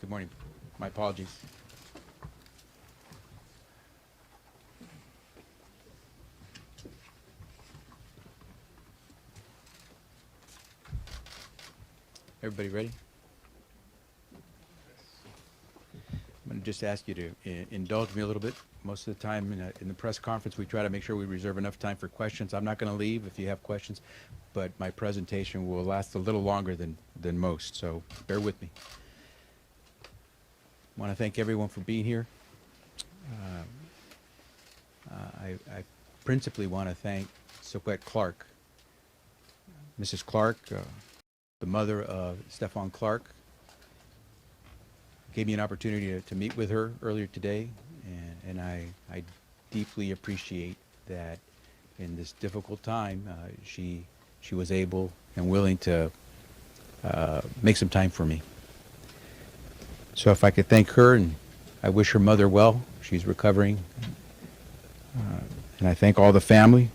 Good morning. My apologies. Everybody ready? I'm going to just ask you to indulge me a little bit. Most of the time in the press conference, we try to make sure we reserve enough time for questions. I'm not going to leave if you have questions, but my presentation will last a little longer than most, so bear with me. I want to thank everyone for being here. I principally want to thank Stephon Clark. Mrs. Clark, the mother of Stephon Clark, gave me an opportunity to meet with her earlier today, and I deeply appreciate that in this difficult time, she was able and willing to make some time for me. So if I could thank her, and I wish her mother well. She's recovering. And I thank all the family,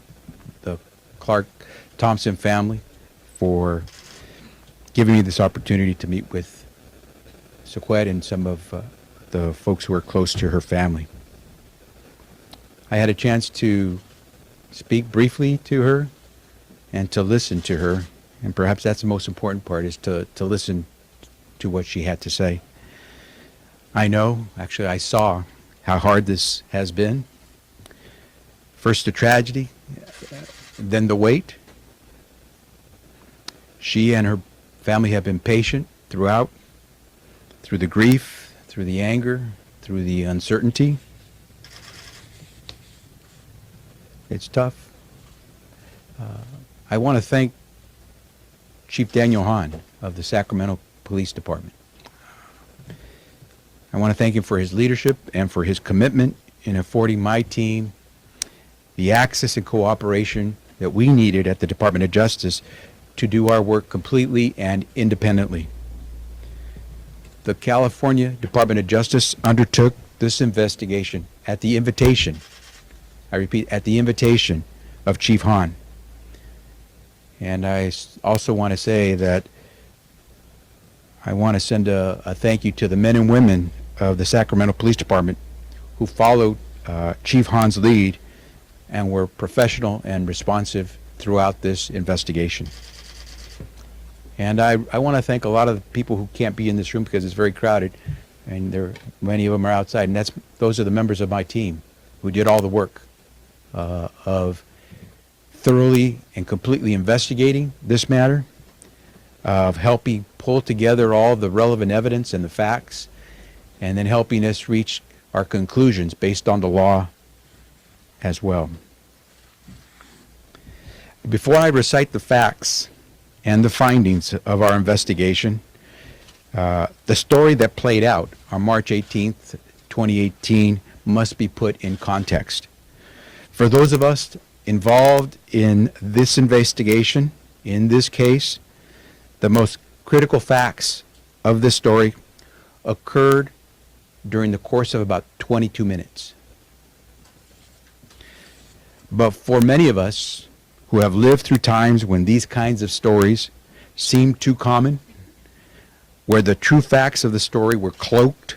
the Clark Thompson family, for giving me this opportunity to meet with Sequette and some of the folks who are close to her family. I had a chance to speak briefly to her and to listen to her, and perhaps that's the most important part, is to listen to what she had to say. I know, actually I saw how hard this has been. First the tragedy, then the wait. She and her family have been patient throughout, through the grief, through the anger, through the uncertainty. It's tough. I want to thank Chief Daniel Hahn of the Sacramento Police Department. I want to thank him for his leadership and for his commitment in affording my team the access and cooperation that we needed at the Department of Justice to do our work completely and independently. The California Department of Justice undertook this investigation at the invitation, I repeat, at the invitation of Chief Hahn. And I also want to say that I want to send a thank you to the men and women of the Sacramento Police Department who followed Chief Hahn's lead and were professional and responsive throughout this investigation. And I want to thank a lot of the people who can't be in this room because it's very crowded, and many of them are outside, and those are the members of my team who did all the work of thoroughly and completely investigating this matter, of helping pull together all the relevant evidence and the facts, and then helping us reach our conclusions based on the law as well. Before I recite the facts and the findings of our investigation, the story that played out on March 18th, 2018 must be put in context. For those of us involved in this investigation, in this case, the most critical facts of this story occurred during the course of about 22 minutes. But for many of us who have lived through times when these kinds of stories seemed too common, where the true facts of the story were cloaked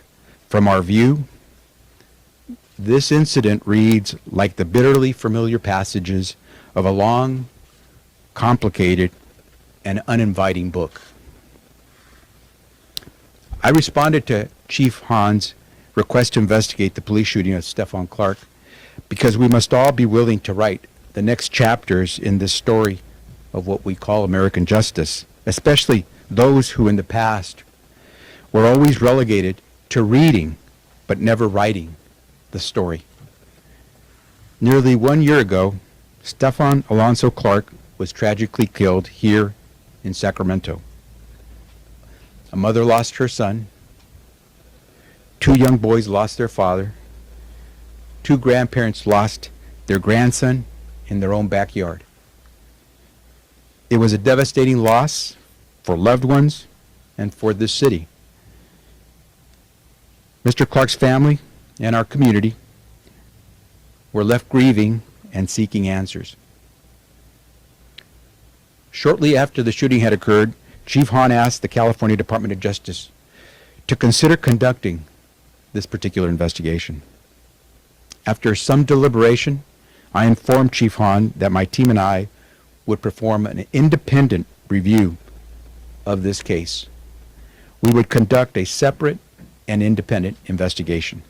from our view, this incident reads like the bitterly familiar passages of a long, complicated, and uninviting book. I responded to Chief Hahn's request to investigate the police shooting of Stephon Clark because we must all be willing to write the next chapters in this story of what we call American justice, especially those who in the past were always relegated to reading but never writing the story. Nearly 1 year ago, Stephon Alonso Clark was tragically killed here in Sacramento. A mother lost her son. 2 young boys lost their father. 2 grandparents lost their grandson in their own backyard. It was a devastating loss for loved ones and for this city. Mr. Clark's family and our community were left grieving and seeking answers. Shortly after the shooting had occurred, Chief Hahn asked the California Department of Justice to consider conducting this particular investigation. After some deliberation, I informed Chief Hahn that my team and I would perform an independent review of this case. We would conduct a separate and independent investigation.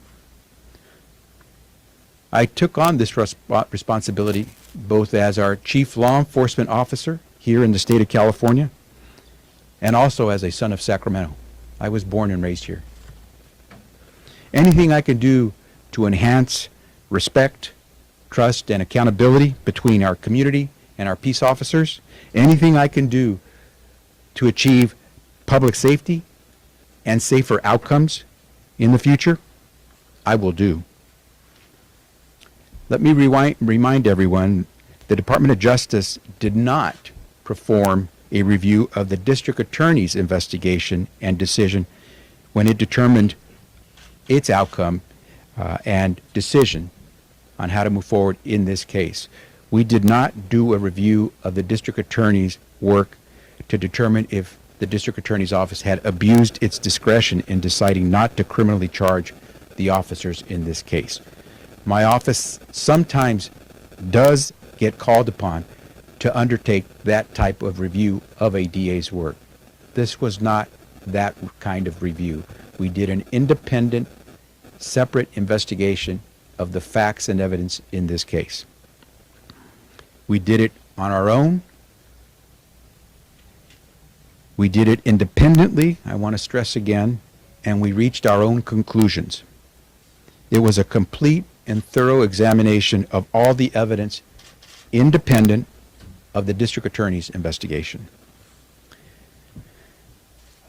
I took on this responsibility both as our Chief Law Enforcement Officer here in the state of California and also as a son of Sacramento. I was born and raised here. Anything I can do to enhance respect, trust, and accountability between our community and our peace officers, anything I can do to achieve public safety and safer outcomes in the future, I will do. Let me remind everyone, the Department of Justice did not perform a review of the District Attorney's investigation and decision when it determined its outcome and decision on how to move forward in this case. We did not do a review of the District Attorney's work to determine if the District Attorney's Office had abused its discretion in deciding not to criminally charge the officers in this case. My office sometimes does get called upon to undertake that type of review of a DA's work. This was not that kind of review. We did an independent, separate investigation of the facts and evidence in this case. We did it on our own. We did it independently, I want to stress again, and we reached our own conclusions. It was a complete and thorough examination of all the evidence independent of the District Attorney's investigation.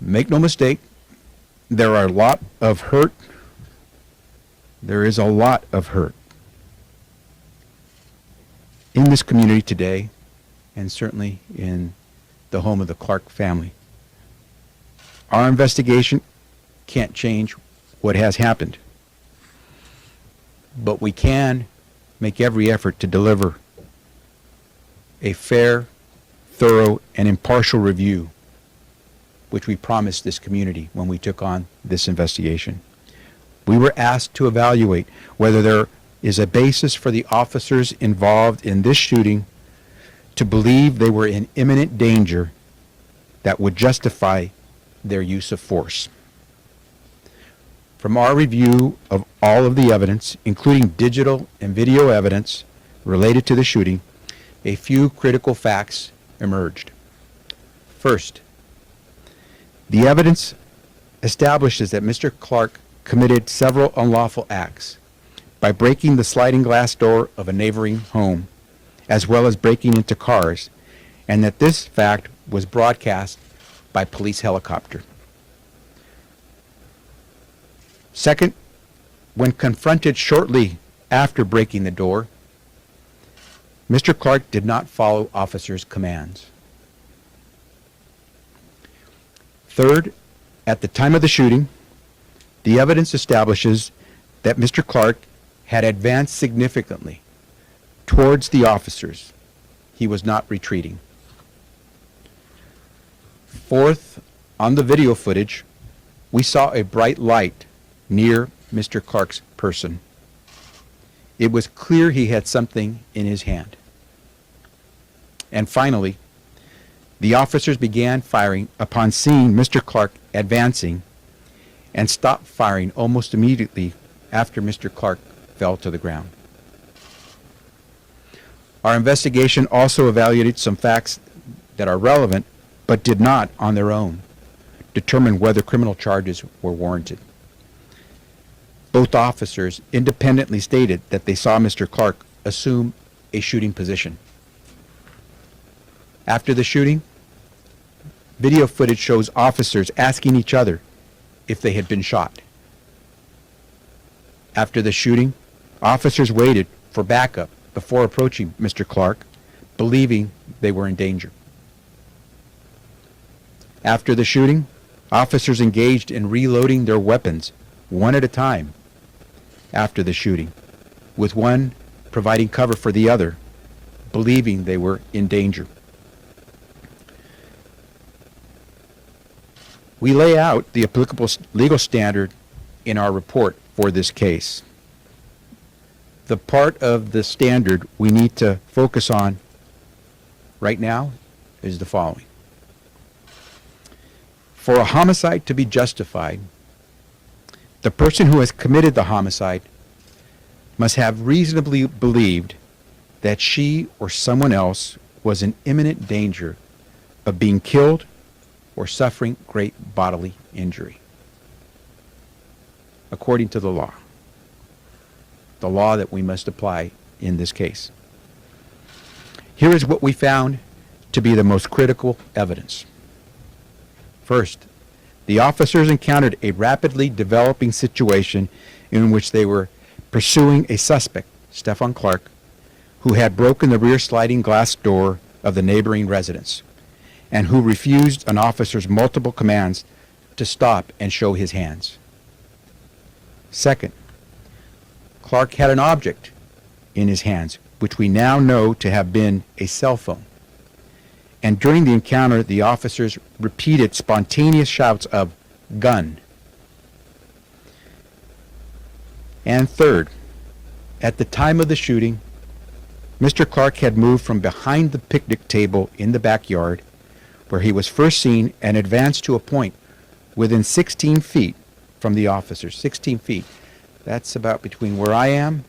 Make no mistake, there are a lot of hurt. There is a lot of hurt in this community today, and certainly in the home of the Clark family. Our investigation can't change what has happened, but we can make every effort to deliver a fair, thorough, and impartial review, which we promised this community when we took on this investigation. We were asked to evaluate whether there is a basis for the officers involved in this shooting to believe they were in imminent danger that would justify their use of force. From our review of all of the evidence, including digital and video evidence related to the shooting, a few critical facts emerged. First, the evidence establishes that Mr. Clark committed several unlawful acts by breaking the sliding glass door of a neighboring home, as well as breaking into cars, and that this fact was broadcast by police helicopter. Second, when confronted shortly after breaking the door, Mr. Clark did not follow officers' commands. Third, at the time of the shooting, the evidence establishes that Mr. Clark had advanced significantly towards the officers. He was not retreating. Fourth, on the video footage, we saw a bright light near Mr. Clark's person. It was clear he had something in his hand. And finally, the officers began firing upon seeing Mr. Clark advancing and stopped firing almost immediately after Mr. Clark fell to the ground. Our investigation also evaluated some facts that are relevant but did not, on their own, determine whether criminal charges were warranted. Both officers independently stated that they saw Mr. Clark assume a shooting position. After the shooting, video footage shows officers asking each other if they had been shot. After the shooting, officers waited for backup before approaching Mr. Clark, believing they were in danger. After the shooting, officers engaged in reloading their weapons one at a time after the shooting, with one providing cover for the other, believing they were in danger. We lay out the applicable legal standard in our report for this case. The part of the standard we need to focus on right now is the following. For a homicide to be justified, the person who has committed the homicide must have reasonably believed that she or someone else was in imminent danger of being killed or suffering great bodily injury, according to the law that we must apply in this case. Here is what we found to be the most critical evidence. First, the officers encountered a rapidly developing situation in which they were pursuing a suspect, Stephon Clark, who had broken the rear sliding glass door of the neighboring residence and who refused an officer's multiple commands to stop and show his hands. Second, Clark had an object in his hands, which we now know to have been a cell phone. And during the encounter, the officers repeated spontaneous shouts of "gun." And third, at the time of the shooting, Mr. Clark had moved from behind the picnic table in the backyard, where he was first seen, and advanced to a point within 16 feet from the officers. 16 feet. That's about between where I am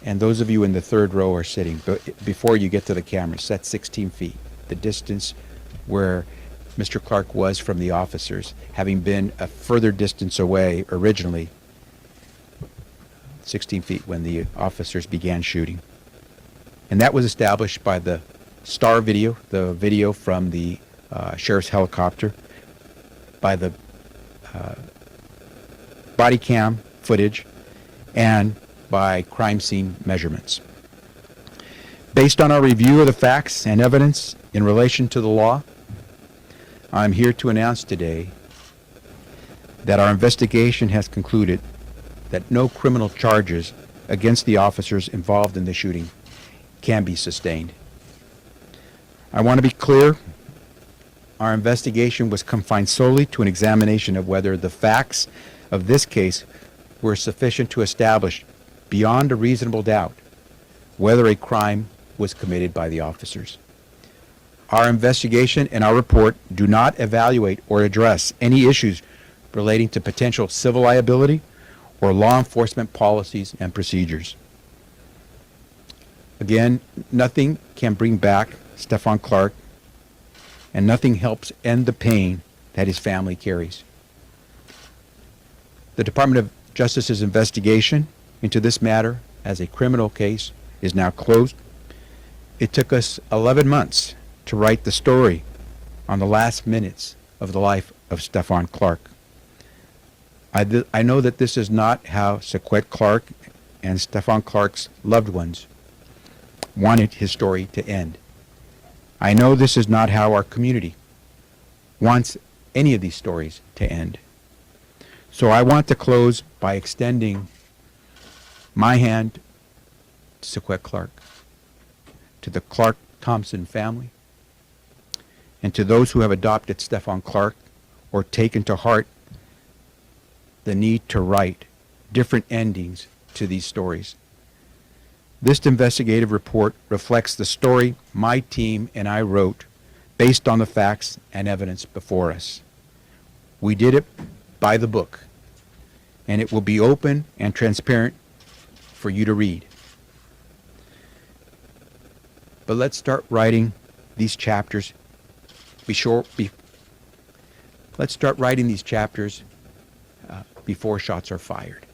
and those of you in the third row are sitting. But before you get to the cameras, that's 16 feet. The distance where Mr. Clark was from the officers, having been a further distance away originally, 16 feet when the officers began shooting. And that was established by the STAR video, the video from the sheriff's helicopter, by the body cam footage, and by crime scene measurements. Based on our review of the facts and evidence in relation to the law, I'm here to announce today that our investigation has concluded that no criminal charges against the officers involved in the shooting can be sustained. I want to be clear, our investigation was confined solely to an examination of whether the facts of this case were sufficient to establish beyond a reasonable doubt whether a crime was committed by the officers. Our investigation and our report do not evaluate or address any issues relating to potential civil liability or law enforcement policies and procedures. Again, nothing can bring back Stephon Clark, and nothing helps end the pain that his family carries. The Department of Justice's investigation into this matter as a criminal case is now closed. It took us 11 months to write the story on the last minutes of the life of Stephon Clark. I know that this is not how Sacquet Clark and Stephon Clark's loved ones wanted his story to end. I know this is not how our community wants any of these stories to end. So I want to close by extending my hand to Sacquet Clark, to the Clark Thompson family, and to those who have adopted Stephon Clark or taken to heart the need to write different endings to these stories. This investigative report reflects the story my team and I wrote based on the facts and evidence before us. We did it by the book, and it will be open and transparent for you to read. But let's start writing these chapters. Let's start writing these chapters before shots are fired.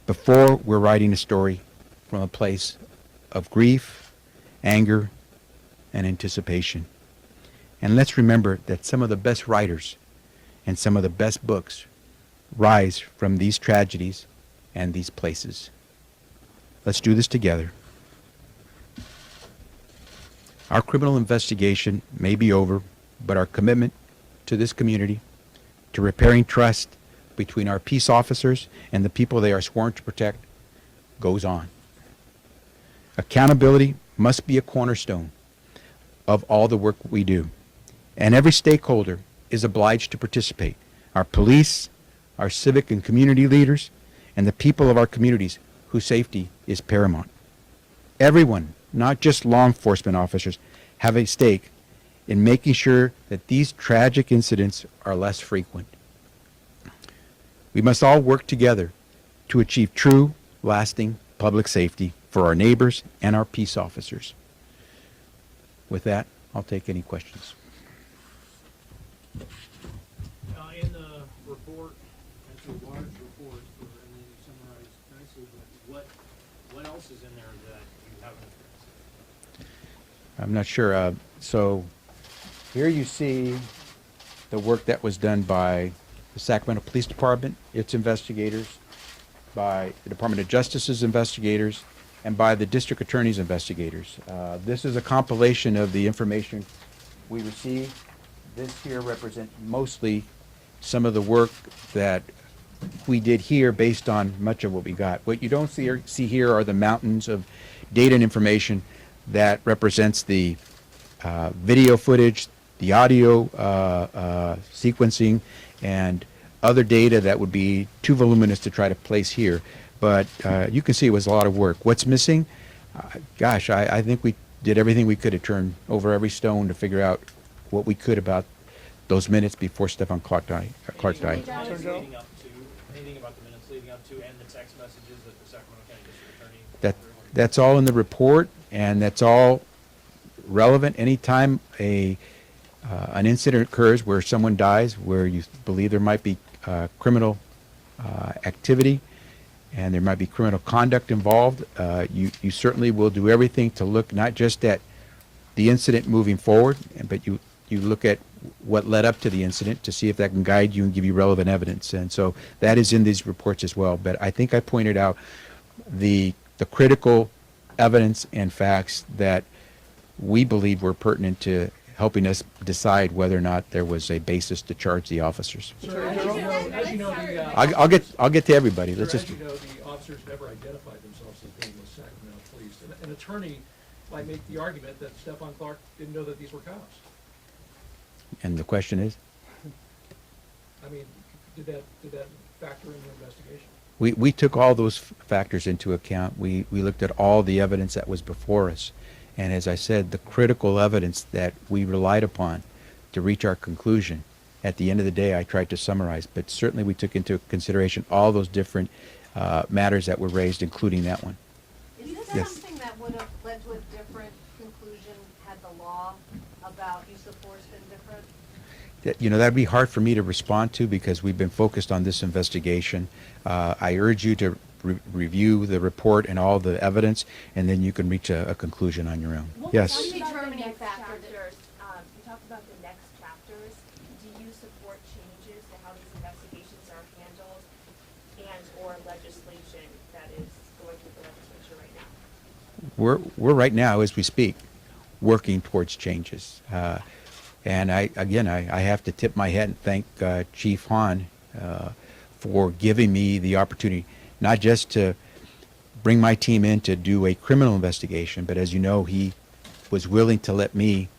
Before we're writing a story from a place of grief, anger, and anticipation. And let's remember that some of the best writers and some of the best books rise from these tragedies and these places. Let's do this together. Our criminal investigation may be over, but our commitment to this community, to repairing trust between our peace officers and the people they are sworn to protect, goes on. Accountability must be a cornerstone of all the work we do, and every stakeholder is obliged to participate. Our police, our civic and community leaders, and the people of our communities whose safety is paramount. Everyone, not just law enforcement officers, have a stake in making sure that these tragic incidents are less frequent. We must all work together to achieve true, lasting public safety for our neighbors and our peace officers. With that, I'll take any questions. In the report, it's a large report, and then you summarized nicely, but what else is in there that you haven't addressed? I'm not sure. So here you see the work that was done by the Sacramento Police Department, its investigators, by the Department of Justice's investigators, and by the District Attorney's investigators. This is a compilation of the information we received. This here represents mostly some of the work that we did here based on much of what we got. What you don't see here are the mountains of data and information that represents the video footage, the audio sequencing, and other data that would be too voluminous to try to place here. But you can see it was a lot of work. What's missing? Gosh, I think we did everything we could to turn over every stone to figure out what we could about those minutes before Stephon Clark died. Anything about the minutes leading up to and the text messages that the Sacramento County District Attorney? That's all in the report, and that's all relevant. Anytime an incident occurs where someone dies, where you believe there might be criminal activity and there might be criminal conduct involved, you certainly will do everything to look not just at the incident moving forward, but you look at what led up to the incident to see if that can guide you and give you relevant evidence. And so that is in these reports as well. But I think I pointed out the critical evidence and facts that we believe were pertinent to helping us decide whether or not there was a basis to charge the officers. Sir, as you know, I'll get to everybody. Let's as just. you know, the officers never identified themselves as being with Sacramento Police. An attorney might make the argument that Stephon Clark didn't know that these were cops. And the question is? I mean, did that factor in the investigation? We took all those factors into account. We looked at all the evidence that was before us. And as I said, the critical evidence that we relied upon to reach our conclusion, at the end of the day, I tried to summarize. But certainly we took into consideration all those different matters that were raised, including that one. Is this Yes. something that would have led to a different conclusion had the law about use of force been different? That'd be hard for me to respond to because we've been focused on this investigation. I urge you to review the report and all the evidence, and then you can reach a conclusion on your own. Yes. One determining factor that You talked about the next chapters. Do you support changes to how these investigations are handled and/or legislation that is going through the legislature right now? We're right now, as we speak, working towards changes. And I have to tip my hat and thank Chief Hahn for giving me the opportunity, not just to bring my team in to do a criminal investigation, but as you know, he was willing to let me,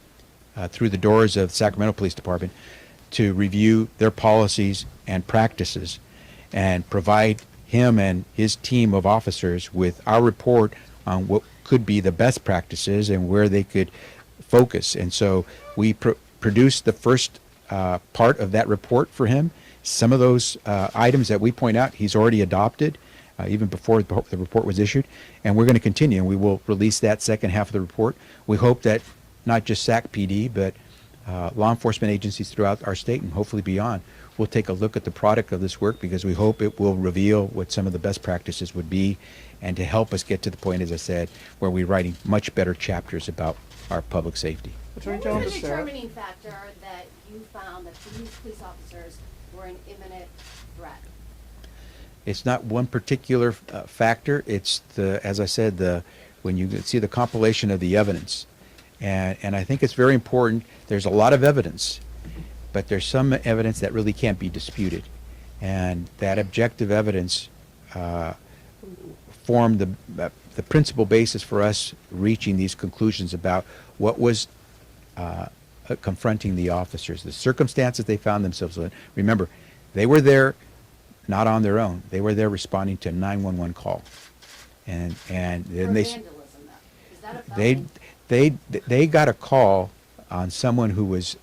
through the doors of the Sacramento Police Department, to review their policies and practices and provide him and his team of officers with our report on what could be the best practices and where they could focus. And so we produced the first part of that report for him. Some of those items that we point out, he's already adopted, even before the report was issued, and we're going to continue, and we will release that second half of the report. We hope that not just SAC PD, but law enforcement agencies throughout our state and hopefully beyond will take a look at the product of this work because we hope it will reveal what some of the best practices would be and to help us get to the point, as I said, where we're writing much better chapters about our public safety. what was the determining factor that you found that these police officers were an imminent threat? It's not one particular factor. It's as I said, when you see the compilation of the evidence, and I think it's very important. There's a lot of evidence, but there's some evidence that really can't be disputed, and that objective evidence formed the principal basis for us reaching these conclusions about what was confronting the officers, the circumstances they found themselves in. Remember, they were there not on their own. They were there responding to a 911 call. And For then vandalism, though. Is that a felony? they got a call on someone who was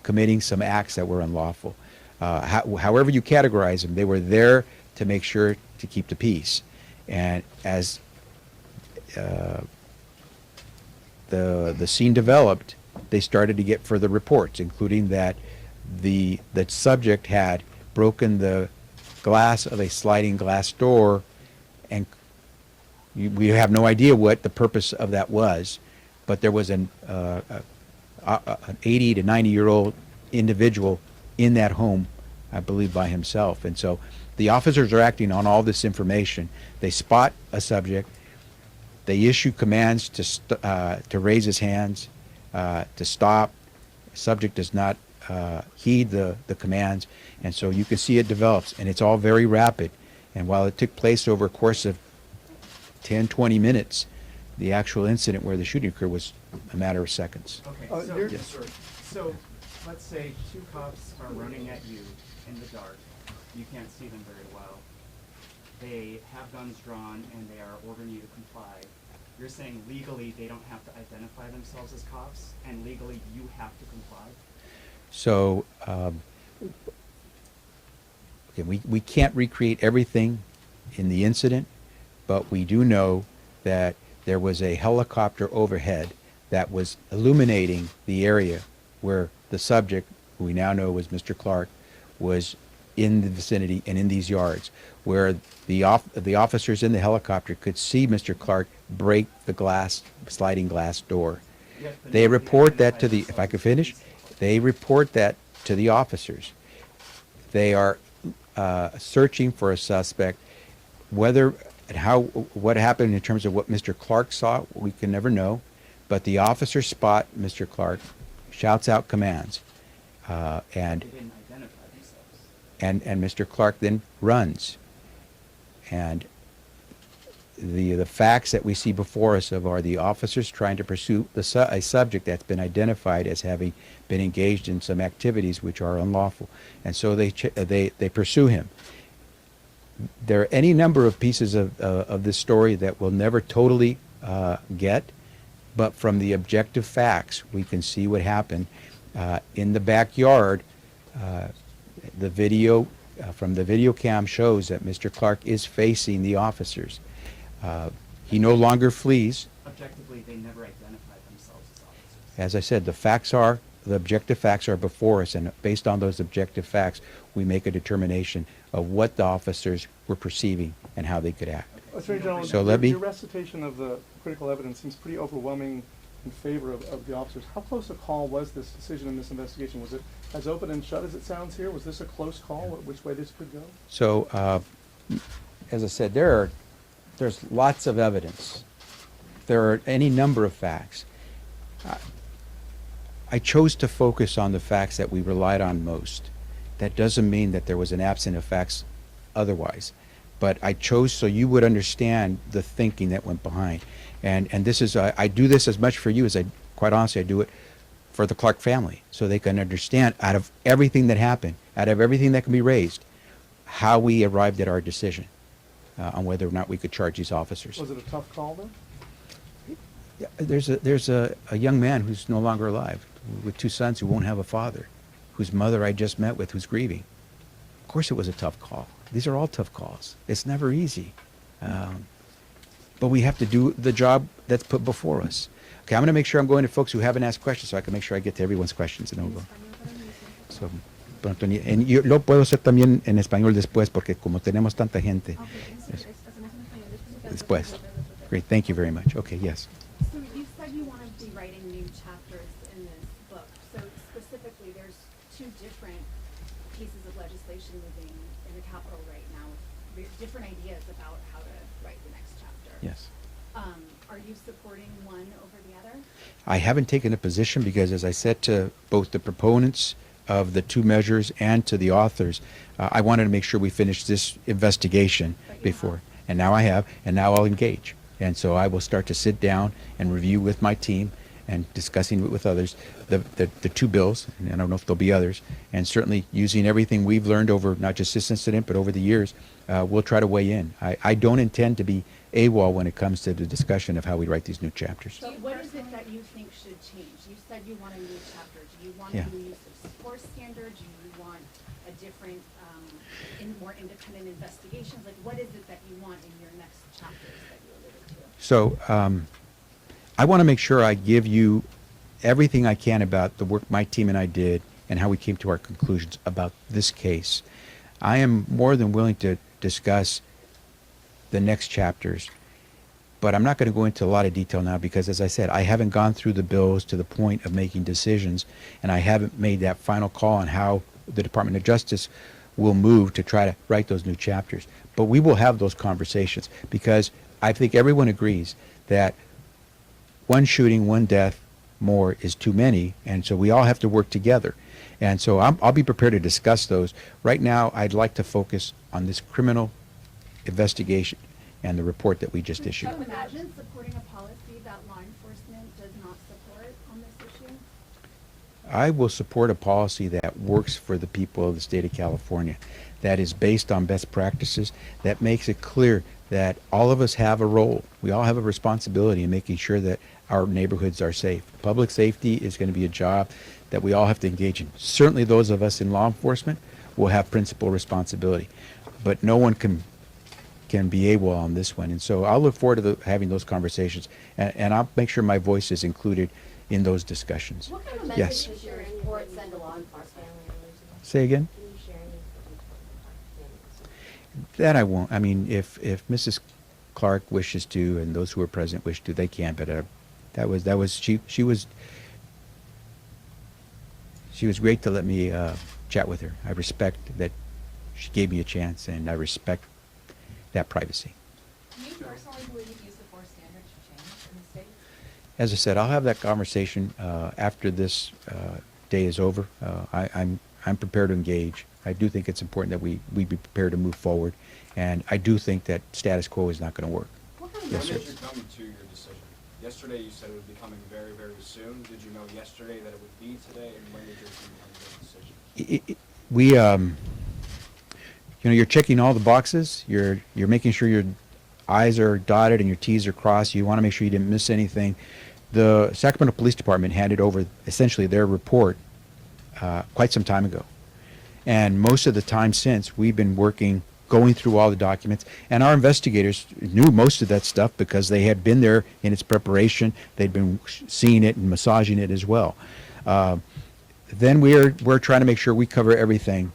committing some acts that were unlawful. However you categorize them, they were there to make sure to keep the peace. And as the scene developed, they started to get further reports, including that the subject had broken the glass of a sliding glass door, and we have no idea what the purpose of that was, but there was an 80 to 90-year-old individual in that home, I believe, by himself. And so the officers are acting on all this information. They spot a subject. They issue commands to raise his hands, to stop. Subject does not heed the commands, and so you can see it develops, and it's all very rapid. And while it took place over a course of 10, 20 minutes, the actual incident where the shooting occurred was a matter of seconds. Okay, so, you're- so let's say two cops are running at you in the dark. You can't see them very well. They have guns drawn and they are ordering you to comply. You're saying legally they don't have to identify themselves as cops, and legally you have to comply? So okay, we can't recreate everything in the incident, but we do know that there was a helicopter overhead that was illuminating the area where the subject, who we now know was Mr. Clark, was in the vicinity and in these yards, where the officers in the helicopter could see Mr. Clark break the sliding glass door. Yes, but They nobody report that to identified the, if I could themselves finish, as cops. they report that to the officers. They are searching for a suspect. Whether and how, what happened in terms of what Mr. Clark saw, we can never know. But the officers spot Mr. Clark, shouts out commands, and They didn't identify themselves. and Mr. Clark then runs. And the facts that we see before us are the officers trying to pursue a subject that's been identified as having been engaged in some activities which are unlawful, and so they pursue him. There are any number of pieces of this story that we'll never totally get, but from the objective facts, we can see what happened in the backyard. The video from the video cam shows that Mr. Clark is facing the officers. He no longer flees. Objectively, they never identified themselves as officers. As I said, the objective facts are before us, and based on those objective facts, we make a determination of what the officers were perceiving and how they could act. Attorney General, So let me- your recitation of the critical evidence seems pretty overwhelming in favor of the officers. How close a call was this decision in this investigation? Was it as open and shut as it sounds here? Was this a close call, which way this could go? So, as I said, there's lots of evidence. There are any number of facts. I chose to focus on the facts that we relied on most. That doesn't mean that there was an absence of facts otherwise. But I chose so you would understand the thinking that went behind. And this is, I do this as much for you as quite honestly, I do it for the Clark family, so they can understand out of everything that happened, out of everything that can be raised, how we arrived at our decision on whether or not we could charge these officers. Was it a tough call, though? Yeah, there's a young man who's no longer alive, with two sons who won't have a father, whose mother I just met with, who's grieving. Of course it was a tough call. These are all tough calls. It's never easy. But we have to do the job that's put before us. Okay, I'm going to make sure I'm going to folks who haven't asked questions so I can make sure I get to everyone's questions. And then we'll go. So, pronto, and yo lo puedo hacer también en español después porque como tenemos tanta gente. Después. Great, thank you very much. Okay, yes. So you said you want to be writing new chapters in this book. So specifically, there's two different pieces of legislation moving in the Capitol right now, with different ideas about how to write the next chapter. Yes. Are you supporting one over the other? I haven't taken a position because, as I said to both the proponents of the two measures and to the authors, I wanted to make sure we finished this investigation But you before. have. And now I have, and now I'll engage. And so I will start to sit down and review with my team and discussing it with others, the two bills, and I don't know if there'll be others, and certainly using everything we've learned over not just this incident, but over the years, we'll try to weigh in. I don't intend to be AWOL when it comes to the discussion of how we write these new chapters. So what is it that you think should change? You said you want a new chapter. Do you want Yeah. a new use of force standard? Do you want a different, more independent investigations? Like, what is it that you want in your next chapters that you alluded to? So I want to make sure I give you everything I can about the work my team and I did and how we came to our conclusions about this case. I am more than willing to discuss the next chapters, but I'm not going to go into a lot of detail now because, as I said, I haven't gone through the bills to the point of making decisions, and I haven't made that final call on how the Department of Justice will move to try to write those new chapters. But we will have those conversations because I think everyone agrees that one shooting, one death more is too many, and so we all have to work together. And so I'll be prepared to discuss those. Right now, I'd like to focus on this criminal investigation and the report that we just issued. Can you imagine supporting a policy that law enforcement does not support on this issue? I will support a policy that works for the people of the state of California, that is based on best practices, that makes it clear that all of us have a role. We all have a responsibility in making sure that our neighborhoods are safe. Public safety is going to be a job that we all have to engage in. Certainly those of us in law enforcement will have principal responsibility, but no one can be able on this one. And so I'll look forward to having those conversations, and I'll make sure my voice is included in those discussions. What kind of Yes. message does your report send to law enforcement? Say again? Can you share any information? That I won't. I mean, if Mrs. Clark wishes to, and those who are present wish to, they can. But she was great to let me chat with her. I respect that she gave me a chance, and I respect that privacy. Do you personally believe use of force standards should change in the state? As I said, I'll have that conversation after this day is over. I'm prepared to engage. I do think it's important that we be prepared to move forward, and I do think that status quo is not going to work. What kind of Yes, When sir. did you come to your decision? Yesterday you said it would be coming very, very soon. Did you know yesterday that it would be today? And when did you come to your decision? We you're checking all the boxes. You're making sure your I's are dotted and your T's are crossed. You want to make sure you didn't miss anything. The Sacramento Police Department handed over essentially their report quite some time ago, and most of the time since, we've been going through all the documents, and our investigators knew most of that stuff because they had been there in its preparation. They'd been seeing it and massaging it as well. Then we're trying to make sure we cover everything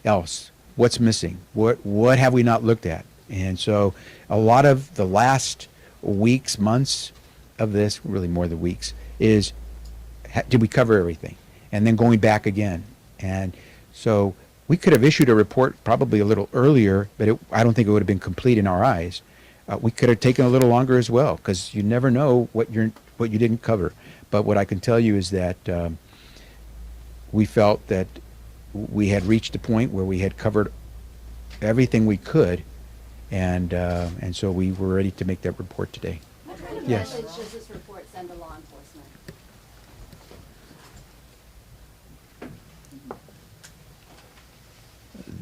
else. What's missing? What have we not looked at? And so a lot of the last weeks, months of this, really more than weeks, is did we cover everything? And then going back again. And so we could have issued a report probably a little earlier, but I don't think it would have been complete in our eyes. We could have taken a little longer as well, because you never know what you didn't cover. But what I can tell you is that we felt that we had reached a point where we had covered everything we could, and so we were ready to make that report today. What kind of Yes. message does this report send to law enforcement?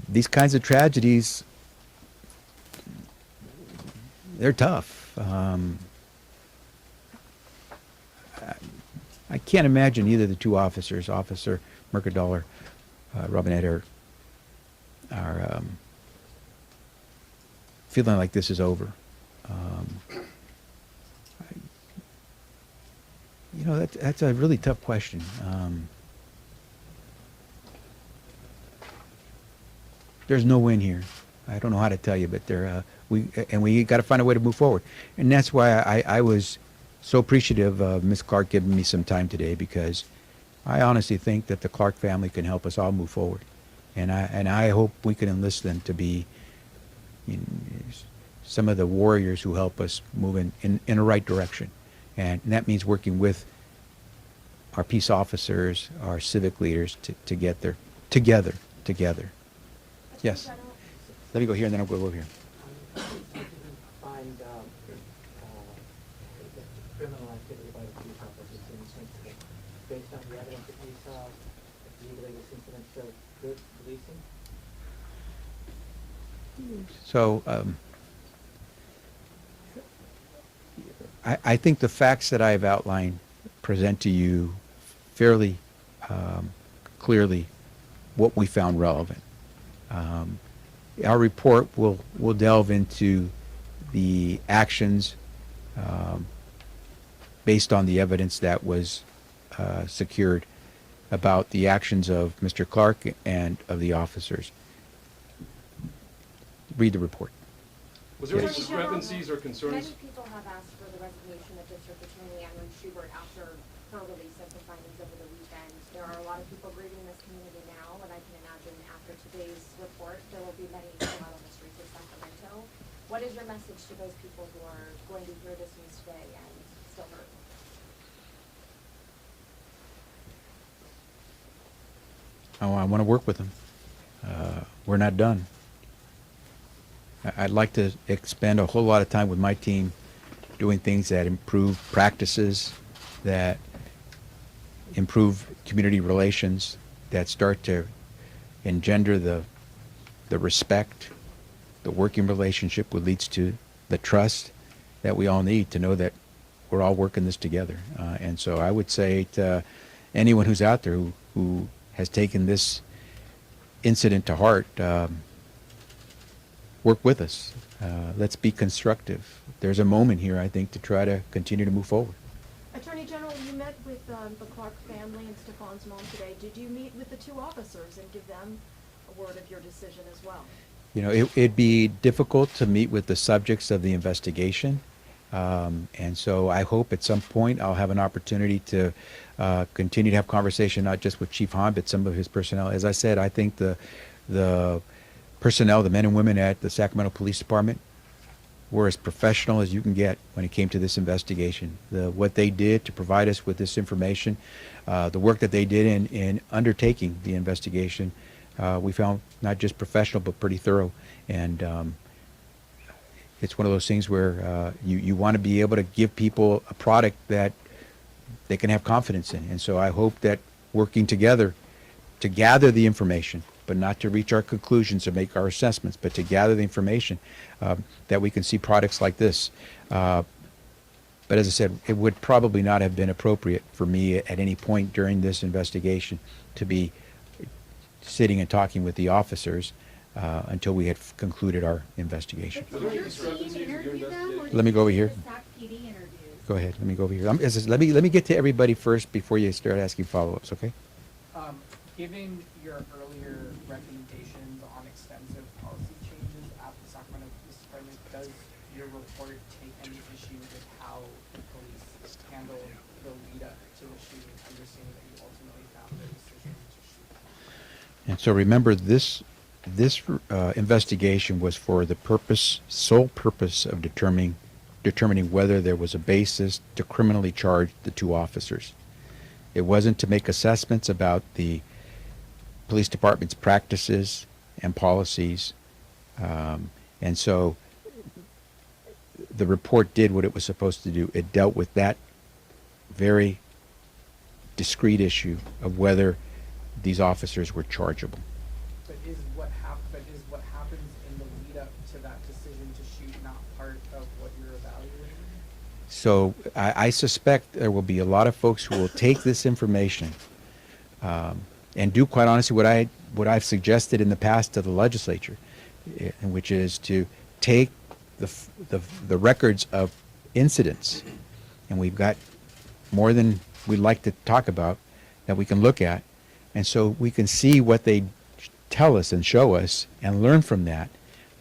These kinds of tragedies, they're tough. I can't imagine either the two officers, Officer Mercadal or Robinette, are feeling like this is over. That's a really tough question. There's no win here. I don't know how to tell you, but we got to find a way to move forward, and that's why I was so appreciative of Ms. Clark giving me some time today, because I honestly think that the Clark family can help us all move forward, and I hope we can enlist them to be some of the warriors who help us move in a right direction, and that means working with our peace officers, our civic leaders to get there together. Yes. Let me go here, and then I'll go over here. Find criminal activity by the police officers you believe this incident showed good policing? So, I think the facts that I've outlined present to you fairly clearly what we found relevant. Our report will delve into the actions based on the evidence that was secured about the actions of Mr. Clark and of the officers. Read the report. Was there any Yes. discrepancies or concerns? Many people have asked for the resignation of District Attorney Anne Schubert after her release of the findings over the weekend. There are a lot of people grieving in this community now, and I can imagine after today's report, there will be many still out on the streets of Sacramento. What is your message to those people who are going to hear this news today and still hurt? Oh, I want to work with them. We're not done. I'd like to spend a whole lot of time with my team doing things that improve practices, that improve community relations, that start to engender the respect, the working relationship, which leads to the trust that we all need to know that we're all working this together. And so I would say to anyone who's out there who has taken this incident to heart, work with us. Let's be constructive. There's a moment here, I think, to try to continue to move forward. Attorney General, you met with the Clark family and Stephon's mom today. Did you meet with the two officers and give them a word of your decision as well? You know, it'd be difficult to meet with the subjects of the investigation. And so I hope at some point I'll have an opportunity to continue to have conversation, not just with Chief Hahn, but some of his personnel. As I said, I think the personnel, the men and women at the Sacramento Police Department, were as professional as you can get when it came to this investigation. What they did to provide us with this information, the work that they did in undertaking the investigation, we found not just professional but pretty thorough. And it's one of those things where you want to be able to give people a product that they can have confidence in. And so I hope that working together to gather the information, but not to reach our conclusions or make our assessments, but to gather the information, that we can see products like this. But as I said, it would probably not have been appropriate for me at any point during this investigation to be sitting and talking with the officers until we had concluded our investigation. Did your team interview them, or Let me go over here. did the SAC PD interviews? Go ahead. Let me go over here. Let me get to everybody first before you start asking follow-ups, okay? Given your earlier recommendations on extensive policy changes at the Sacramento Police Department, does your report take any issue with how the police handled the lead-up to the shooting, understanding that you ultimately found the decision to shoot? And so remember, this investigation was for the sole purpose of determining whether there was a basis to criminally charge the two officers. It wasn't to make assessments about the police department's practices and policies. And so the report did what it was supposed to do. It dealt with that very discrete issue of whether these officers were chargeable. But is what happens in the lead-up to that decision to shoot not part of what you're evaluating? So I suspect there will be a lot of folks who will take this information and do, quite honestly, what I've suggested in the past to the legislature, which is to take the records of incidents, and we've got more than we'd like to talk about that we can look at, and so we can see what they tell us and show us and learn from that,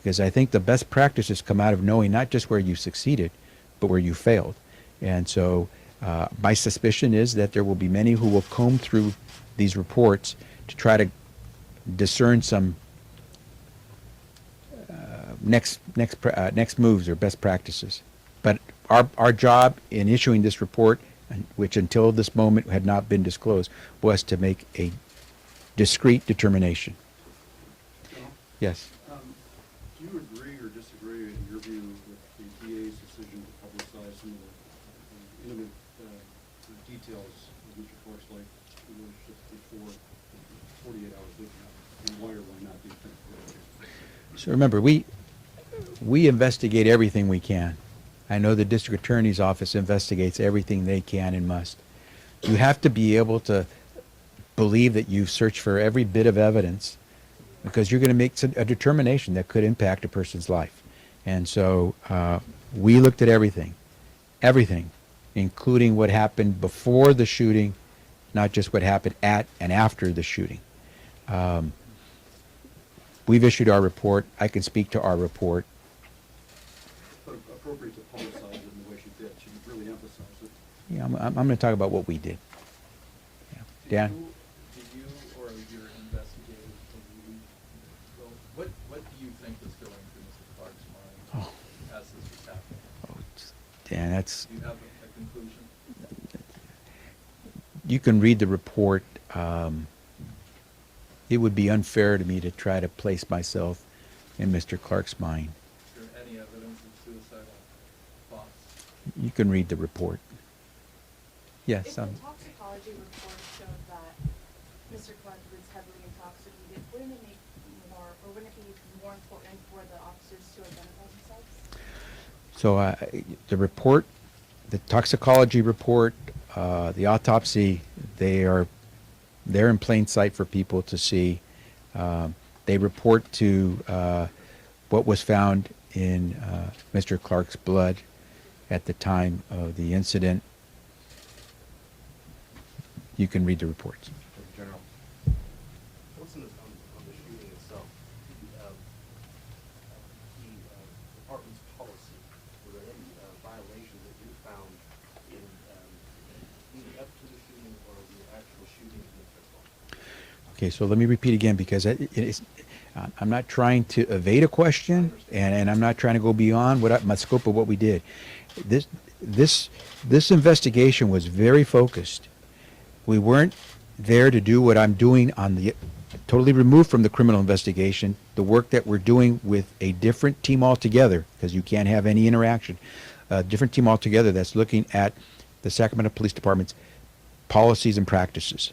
because I think the best practices come out of knowing not just where you succeeded, but where you failed. And so my suspicion is that there will be many who will comb through these reports to try to discern some next moves or best practices. But our job in issuing this report, which until this moment had not been disclosed, was to make a discrete determination. Yes. Do you agree or disagree, in your view, with the DA's decision to publicize some of the intimate details of Mr. Clark's life relationship before So remember, we investigate everything we can. I know the district attorney's office investigates everything they can and must. You have to be able to believe that you've searched for every bit of evidence, because you're going to make a determination that could impact a person's life. And so we looked at everything, including what happened before the shooting, not just what happened at and after the shooting. We've issued our report. I can speak to our report. But appropriate to publicize it in the way she did. She really emphasized it. Yeah, I'm going to talk about what we did. Yeah. Dan? Do you or your investigators believe, what do you think was going through Mr. Clark's mind as this was happening? Oh, Dan, that's... Do you have a conclusion? You can read the report. It would be unfair to me to try to place myself in Mr. Clark's mind. Is there any evidence of suicidal thoughts? You can read the report. Yes. If the toxicology report showed that Mr. Clark was heavily intoxicated, wouldn't it make more, or wouldn't it be more important for the officers to identify themselves? So the report, the toxicology report, the autopsy, they're in plain sight for people to see. They report to what was found in Mr. Clark's blood at the time of the incident. You can read the reports. General. What's on the shooting itself? The department's policy, were there any violations that you found in leading up to the shooting or the actual shooting in the first one? Okay, so let me repeat again, because I'm not trying to evade a question, and I'm not trying to go beyond my scope of what we did. This investigation was very focused. We weren't there to do what I'm doing on the totally removed from the criminal investigation, the work that we're doing with a different team altogether, because you can't have any interaction. A different team altogether that's looking at the Sacramento Police Department's policies and practices.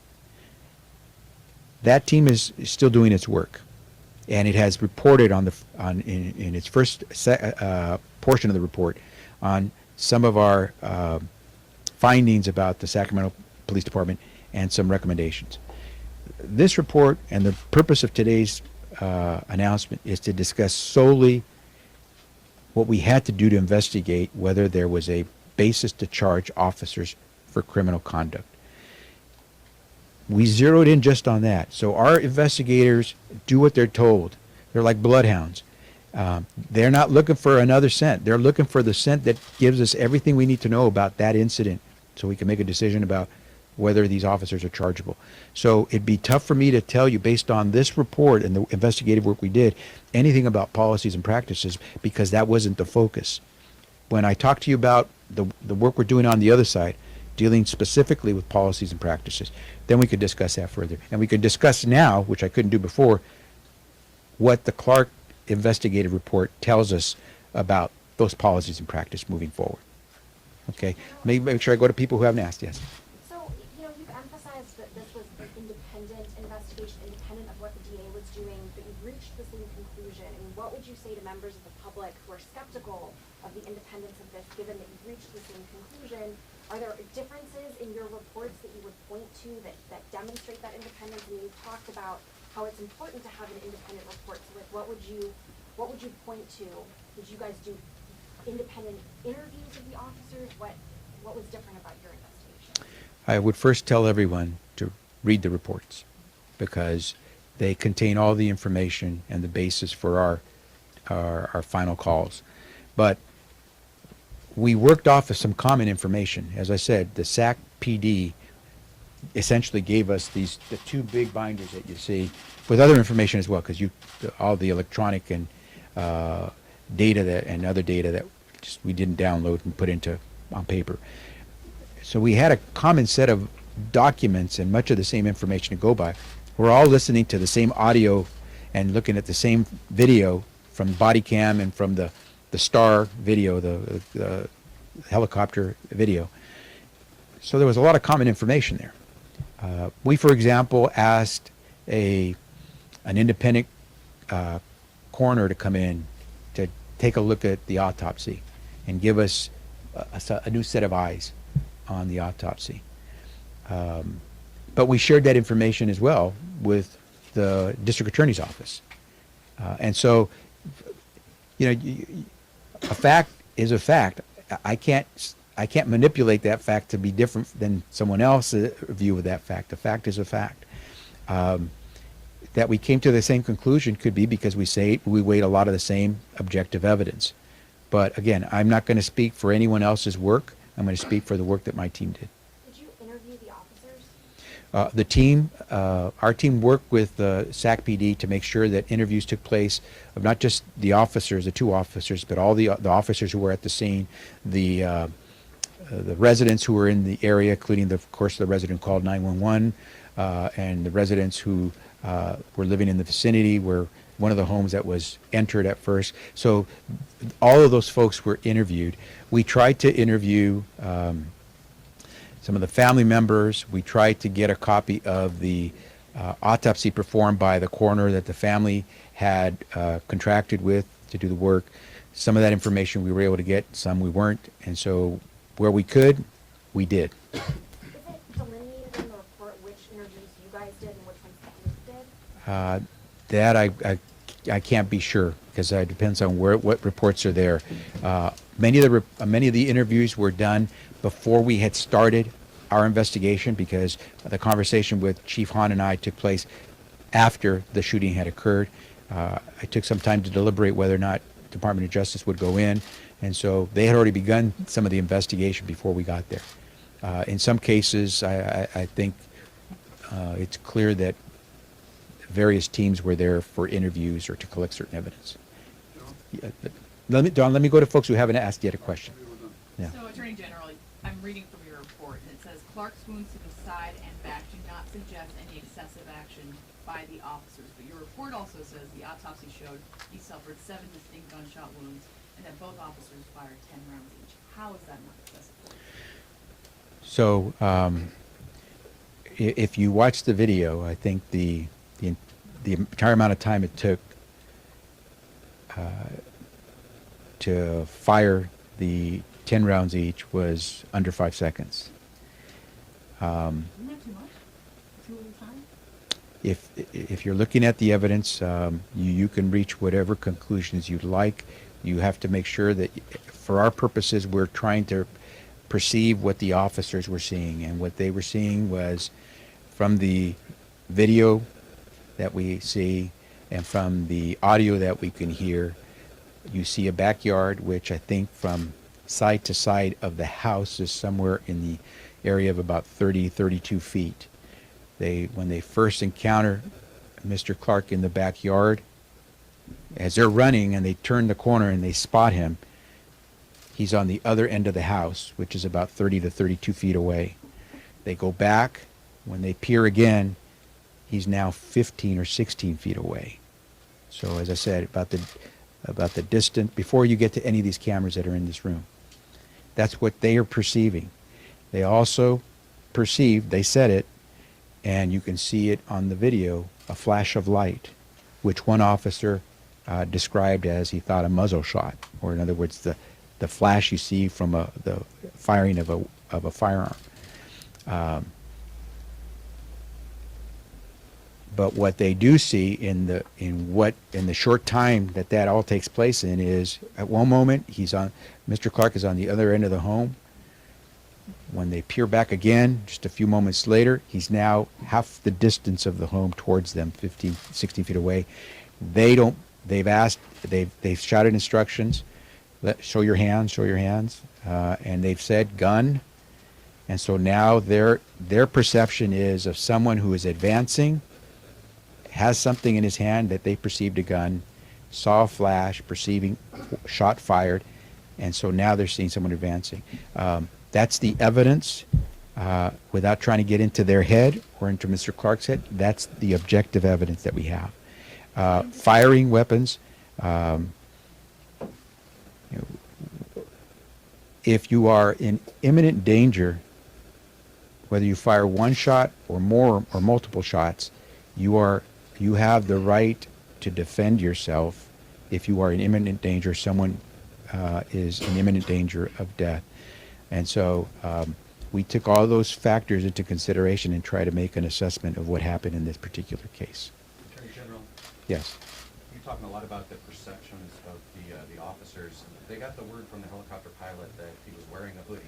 That team is still doing its work, and it has reported in its first portion of the report on some of our findings about the Sacramento Police Department and some recommendations. This report and the purpose of today's announcement is to discuss solely what we had to do to investigate whether there was a basis to charge officers for criminal conduct. We zeroed in just on that. So our investigators do what they're told. They're like bloodhounds. They're not looking for another scent. They're looking for the scent that gives us everything we need to know about that incident so we can make a decision about whether these officers are chargeable. So it'd be tough for me to tell you, based on this report and the investigative work we did, anything about policies and practices, because that wasn't the focus. When I talk to you about the work we're doing on the other side, dealing specifically with policies and practices, then we could discuss that further. And we could discuss now, which I couldn't do before, what the Clark investigative report tells us about those policies and practice moving forward. Okay? Make sure I go to people who haven't asked. Yes. So, you've emphasized that this was an independent investigation, independent of what the DA was doing, but you've reached the same conclusion. I mean, what would you say to members of the public who are skeptical of the independence of this, given that you've reached the same conclusion? Are there differences in your reports that you would point to that demonstrate that independence? I mean, you've talked about how it's important to have an independent report. So, what would you point to? Did you guys do independent interviews of the officers? What was different about your investigation? I would first tell everyone to read the reports, because they contain all the information and the basis for our final calls. But we worked off of some common information. As I said, the SAC PD essentially gave us the two big binders that you see, with other information as well, because all the electronic and data and other data that we didn't download and put on paper. So we had a common set of documents and much of the same information to go by. We're all listening to the same audio and looking at the same video from body cam and from the star video, the helicopter video. So there was a lot of common information there. We, for example, asked an independent coroner to come in to take a look at the autopsy and give us a new set of eyes on the autopsy. But we shared that information as well with the district attorney's office. And so, you know, a fact is a fact. I can't manipulate that fact to be different than someone else's view of that fact. A fact is a fact. That we came to the same conclusion could be because we weighed a lot of the same objective evidence. But again, I'm not going to speak for anyone else's work. I'm going to speak for the work that my team did. Did you interview the officers? Our team worked with Sac PD to make sure that interviews took place of not just the officers, the two officers, but all the officers who were at the scene, the residents who were in the area, including, of course, the resident called 911, and the residents who were living in the vicinity where one of the homes that was entered at first. So all of those folks were interviewed. We tried to interview some of the family members. We tried to get a copy of the autopsy performed by the coroner that the family had contracted with to do the work. Some of that information we were able to get, some we weren't. And so where we could, we did. Is it delineated in the report which interviews you guys did and which ones the police did? That I can't be sure because it depends on what reports are there. Many of the interviews were done before we had started our investigation because the conversation with Chief Hahn and I took place after the shooting had occurred. I took some time to deliberate whether or not Department of Justice would go in, and so they had already begun some of the investigation before we got there. In some cases, I think it's clear that various teams were there for interviews or to collect certain evidence. Don, let me go to folks who haven't asked yet a question. Yeah. So, Attorney General, I'm reading from your report, and it says Clark's wounds to the side and back do not suggest any excessive action by the officers. But your report also says the autopsy showed he suffered 7 distinct gunshot wounds and that both officers fired 10 rounds each. How is that not excessive? So, if you watch the video, I think the entire amount of time it took to fire the 10 rounds each was under 5 seconds. Isn't that too much? Too little time? If you're looking at the evidence, you can reach whatever conclusions you'd like. You have to make sure that, for our purposes, we're trying to perceive what the officers were seeing, and what they were seeing was from the video that we see and from the audio that we can hear. You see a backyard, which I think from side to side of the house is somewhere in the area of about 32 feet. When they first encounter Mr. Clark in the backyard, as they're running and they turn the corner and they spot him, he's on the other end of the house, which is about 30 to 32 feet away. They go back. When they peer again, he's now 15 or 16 feet away. So as I said, about the distance, before you get to any of these cameras that are in this room, that's what they are perceiving. They also perceive, they said it, and you can see it on the video, a flash of light, which one officer described as he thought a muzzle shot, or in other words, the flash you see from the firing of a firearm. But what they do see in the short time that all takes place in is, at one moment Mr. Clark is on the other end of the home. When they peer back again, just a few moments later, he's now half the distance of the home towards them, 15, 16 feet away. They've shouted instructions, show your hands, and they've said gun. And so now their perception is of someone who is advancing, has something in his hand that they perceived a gun, saw a flash, perceiving shot fired, and so now they're seeing someone advancing. That's the evidence, without trying to get into their head or into Mr. Clark's head. That's the objective evidence that we have. Firing weapons, if you are in imminent danger, whether you fire one shot or more or multiple shots, you have the right to defend yourself if you are in imminent danger, someone is in imminent danger of death. And so we took all those factors into consideration and tried to make an assessment of what happened in this particular case. Attorney General, Yes. you're talking a lot about the perceptions of the officers. They got the word from the helicopter pilot that he was wearing a hoodie.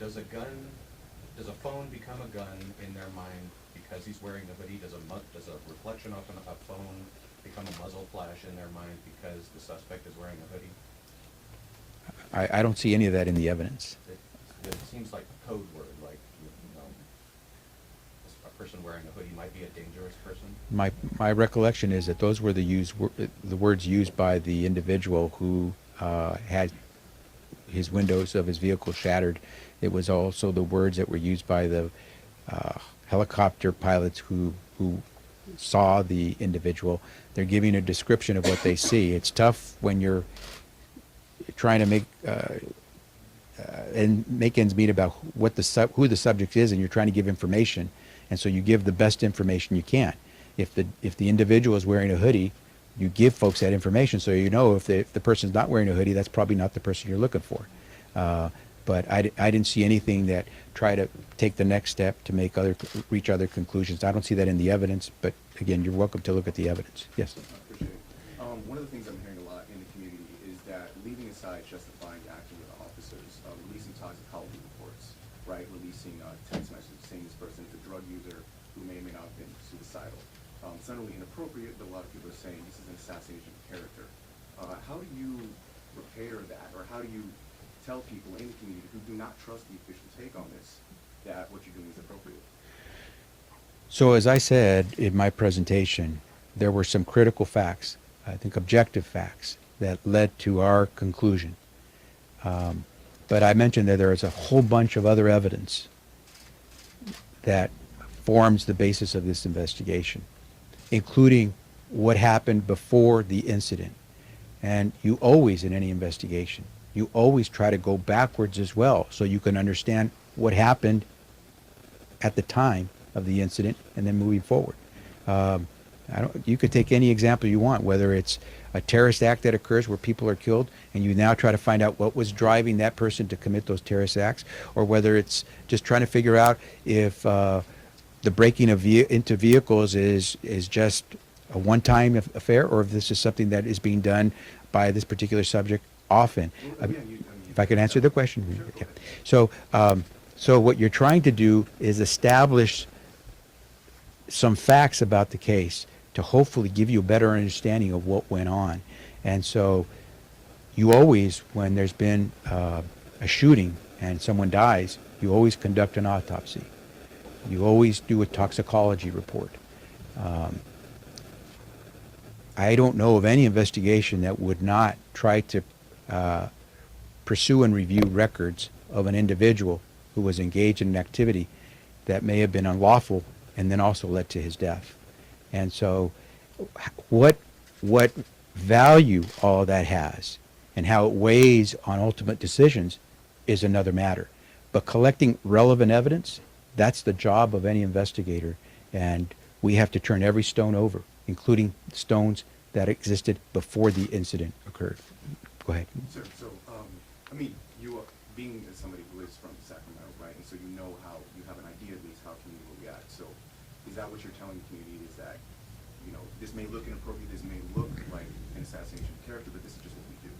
Does a phone become a gun in their mind because he's wearing a hoodie? Does a reflection of a phone become a muzzle flash in their mind because the suspect is wearing a hoodie? I don't see any of that in the evidence. It seems like a code word, like, you know, a person wearing a hoodie might be a dangerous person. My recollection is that those were the words used by the individual who had his windows of his vehicle shattered. It was also the words that were used by the helicopter pilots who saw the individual. They're giving a description of what they see. It's tough when you're trying to make ends meet about what who the subject is, and you're trying to give information, and so you give the best information you can. If the individual is wearing a hoodie, you give folks that information so you know if the person's not wearing a hoodie, that's probably not the person you're looking for. But I didn't see anything that try to take the next step to reach other conclusions. I don't see that in the evidence, but again, you're welcome to look at the evidence. Yes. I appreciate it. One of the things I'm hearing a lot in the community is that leaving aside justifying action with officers, releasing toxicology reports, right, releasing text messages saying this person is a drug user who may or may not have been suicidal. It's not only inappropriate, but a lot of people are saying this is an assassination of character. How do you repair that, or how do you tell people in the community who do not trust the official take on this that what you're doing is appropriate? So as I said in my presentation, there were some critical facts, I think objective facts, that led to our conclusion. But I mentioned that there is a whole bunch of other evidence that forms the basis of this investigation, including what happened before the incident. And you always, in any investigation, you always try to go backwards as well so you can understand what happened at the time of the incident and then moving forward. You could take any example you want, whether it's a terrorist act that occurs where people are killed and you now try to find out what was driving that person to commit those terrorist acts, or whether it's just trying to figure out if the breaking into vehicles is just a one-time affair, or if this is something that is being done by this particular subject often. If I could answer the question. Sure. Yeah. So what you're trying to do is establish some facts about the case to hopefully give you a better understanding of what went on. And so you always, when there's been a shooting and someone dies, you always conduct an autopsy. You always do a toxicology report. I don't know of any investigation that would not try to pursue and review records of an individual who was engaged in an activity that may have been unlawful and then also led to his death. And so what value all that has and how it weighs on ultimate decisions is another matter. But collecting relevant evidence, that's the job of any investigator, and we have to turn every stone over, including stones that existed before the incident occurred. Go ahead. Sir, so, I mean, you being somebody who is from Sacramento, right, and so you know how, you have an idea at least how community will react. So is that what you're telling the community, is that, you know, this may look inappropriate, this may look like an assassination of character, but this is just what we do?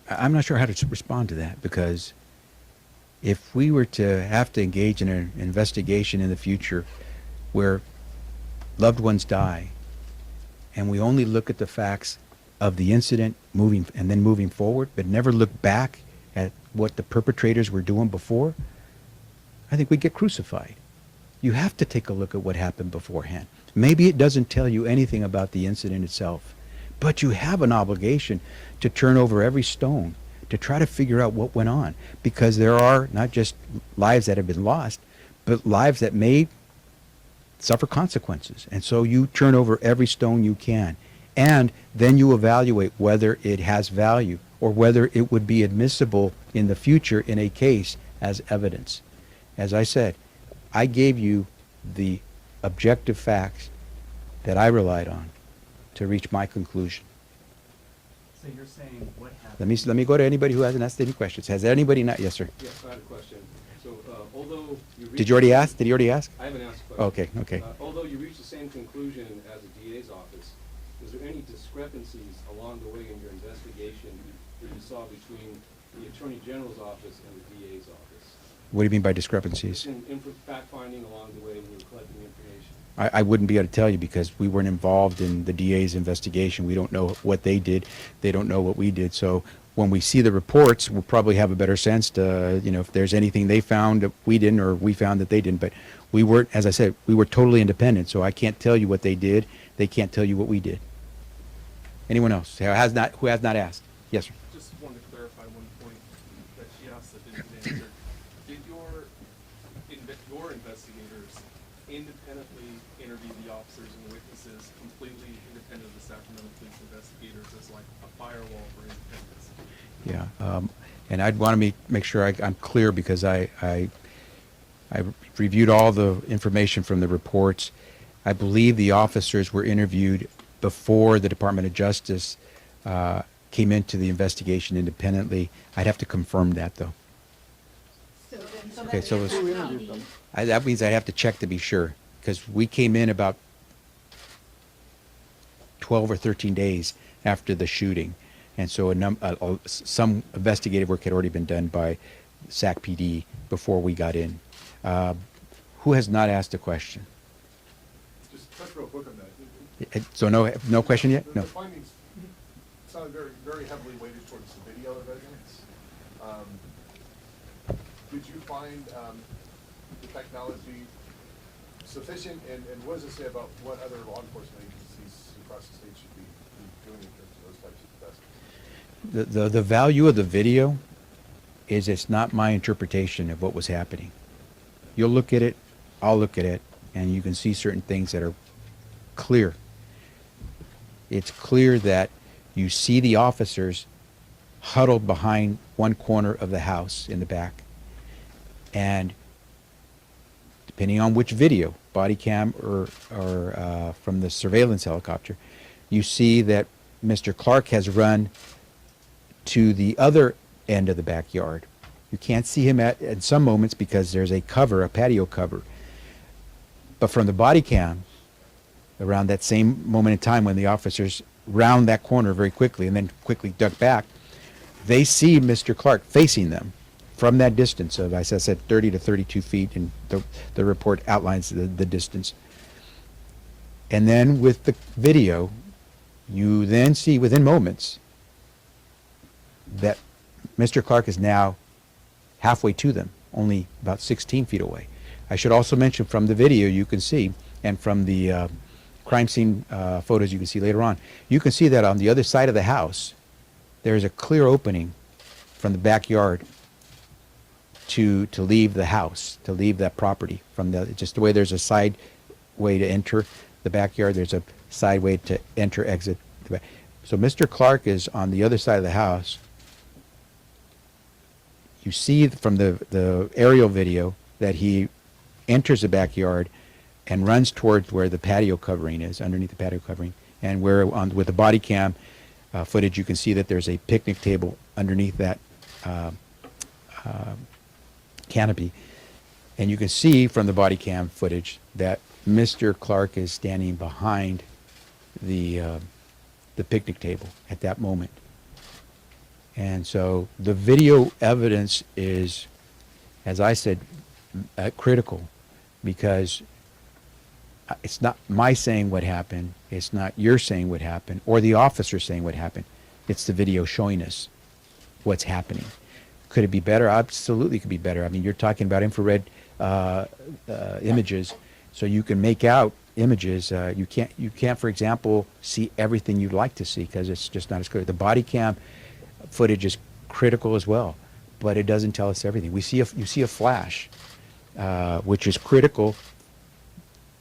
I'm not sure how to respond to that, because if we were to have to engage in an investigation in the future where loved ones die and we only look at the facts of the incident moving forward, but never look back at what the perpetrators were doing before, I think we'd get crucified. You have to take a look at what happened beforehand. Maybe it doesn't tell you anything about the incident itself, but you have an obligation to turn over every stone to try to figure out what went on, because there are not just lives that have been lost, but lives that may suffer consequences. And so you turn over every stone you can, and then you evaluate whether it has value or whether it would be admissible in the future in a case as evidence. As I said, I gave you the objective facts that I relied on to reach my conclusion. So you're saying what happened? Let me go to anybody who hasn't asked any questions. Has anybody not? Yes, sir. Yes, I had a question. So, although you Did you already ask? Did you already ask? I haven't asked a question. Okay, okay. Although you reached the same conclusion as the DA's office, was there any discrepancies along the way in your investigation that you saw between the Attorney General's office and the DA's office? What do you mean by discrepancies? In fact-finding along the way when you were collecting information? I wouldn't be able to tell you because we weren't involved in the DA's investigation. We don't know what they did. They don't know what we did. So when we see the reports, we'll probably have a better sense to, if there's anything they found that we didn't or we found that they didn't. But we weren't, as I said, we were totally independent. So I can't tell you what they did. They can't tell you what we did. Anyone else who has not asked? Yes, sir. Just wanted to clarify one point that she asked that didn't get answered. Did your investigators independently interview the officers and witnesses completely independent of the Sacramento police investigators as like a firewall for independence? Yeah, and I'd want to make sure I'm clear because I reviewed all the information from the reports. I believe the officers were interviewed before the Department of Justice came into the investigation independently. I'd have to confirm that, though. Okay, so that means I have to check to be sure, because we came in about 12 or 13 days after the shooting, and so some investigative work had already been done by SAC PD before we got in. Who has not asked a question? Just touch real quick on that. So no question yet? No. The findings sounded very, very heavily weighted towards the video evidence. Did you find the technology sufficient, and what does it say about what other law enforcement agencies across the state should be doing in terms of those types of investigations? The value of the video is it's not my interpretation of what was happening. You'll look at it, I'll look at it, and you can see certain things that are clear. It's clear that you see the officers huddled behind one corner of the house in the back. And depending on which video, body cam or from the surveillance helicopter, you see that Mr. Clark has run to the other end of the backyard. You can't see him at some moments because there's a cover, a patio cover. But from the body cam, around that same moment in time when the officers round that corner very quickly and then quickly duck back, they see Mr. Clark facing them from that distance of, as I said, 30 to 32 feet, and the report outlines the distance. And then with the video, you then see within moments that Mr. Clark is now halfway to them, only about 16 feet away. I should also mention from the video you can see, and from the crime scene photos you can see later on, you can see that on the other side of the house, there's a clear opening from the backyard to leave the house, to leave that property. From just the way there's a side way to enter the backyard, there's a side way to enter, exit. So Mr. Clark is on the other side of the house. You see from the aerial video that he enters the backyard and runs towards where the patio covering is, underneath the patio covering, and where with the body cam footage you can see that there's a picnic table underneath that canopy, and you can see from the body cam footage that Mr. Clark is standing behind the picnic table at that moment. And so the video evidence is, as I said, critical, because it's not my saying what happened, it's not your saying what happened, or the officer saying what happened. It's the video showing us what's happening. Could it be better? Absolutely could be better. I mean, you're talking about infrared images, so you can make out images. You can't, for example, see everything you'd like to see because it's just not as clear. The body cam footage is critical as well, but it doesn't tell us everything. You see a flash, which is critical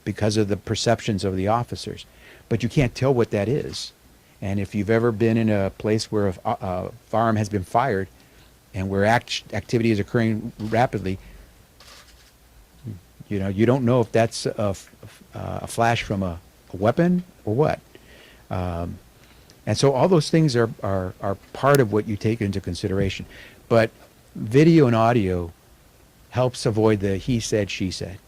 because of the perceptions of the officers, but you can't tell what that is. And if you've ever been in a place where a firearm has been fired and where activity is occurring rapidly, You know, you don't know if that's a flash from a weapon or what. And so all those things are part of what you take into consideration. But video and audio helps avoid the he said, she said,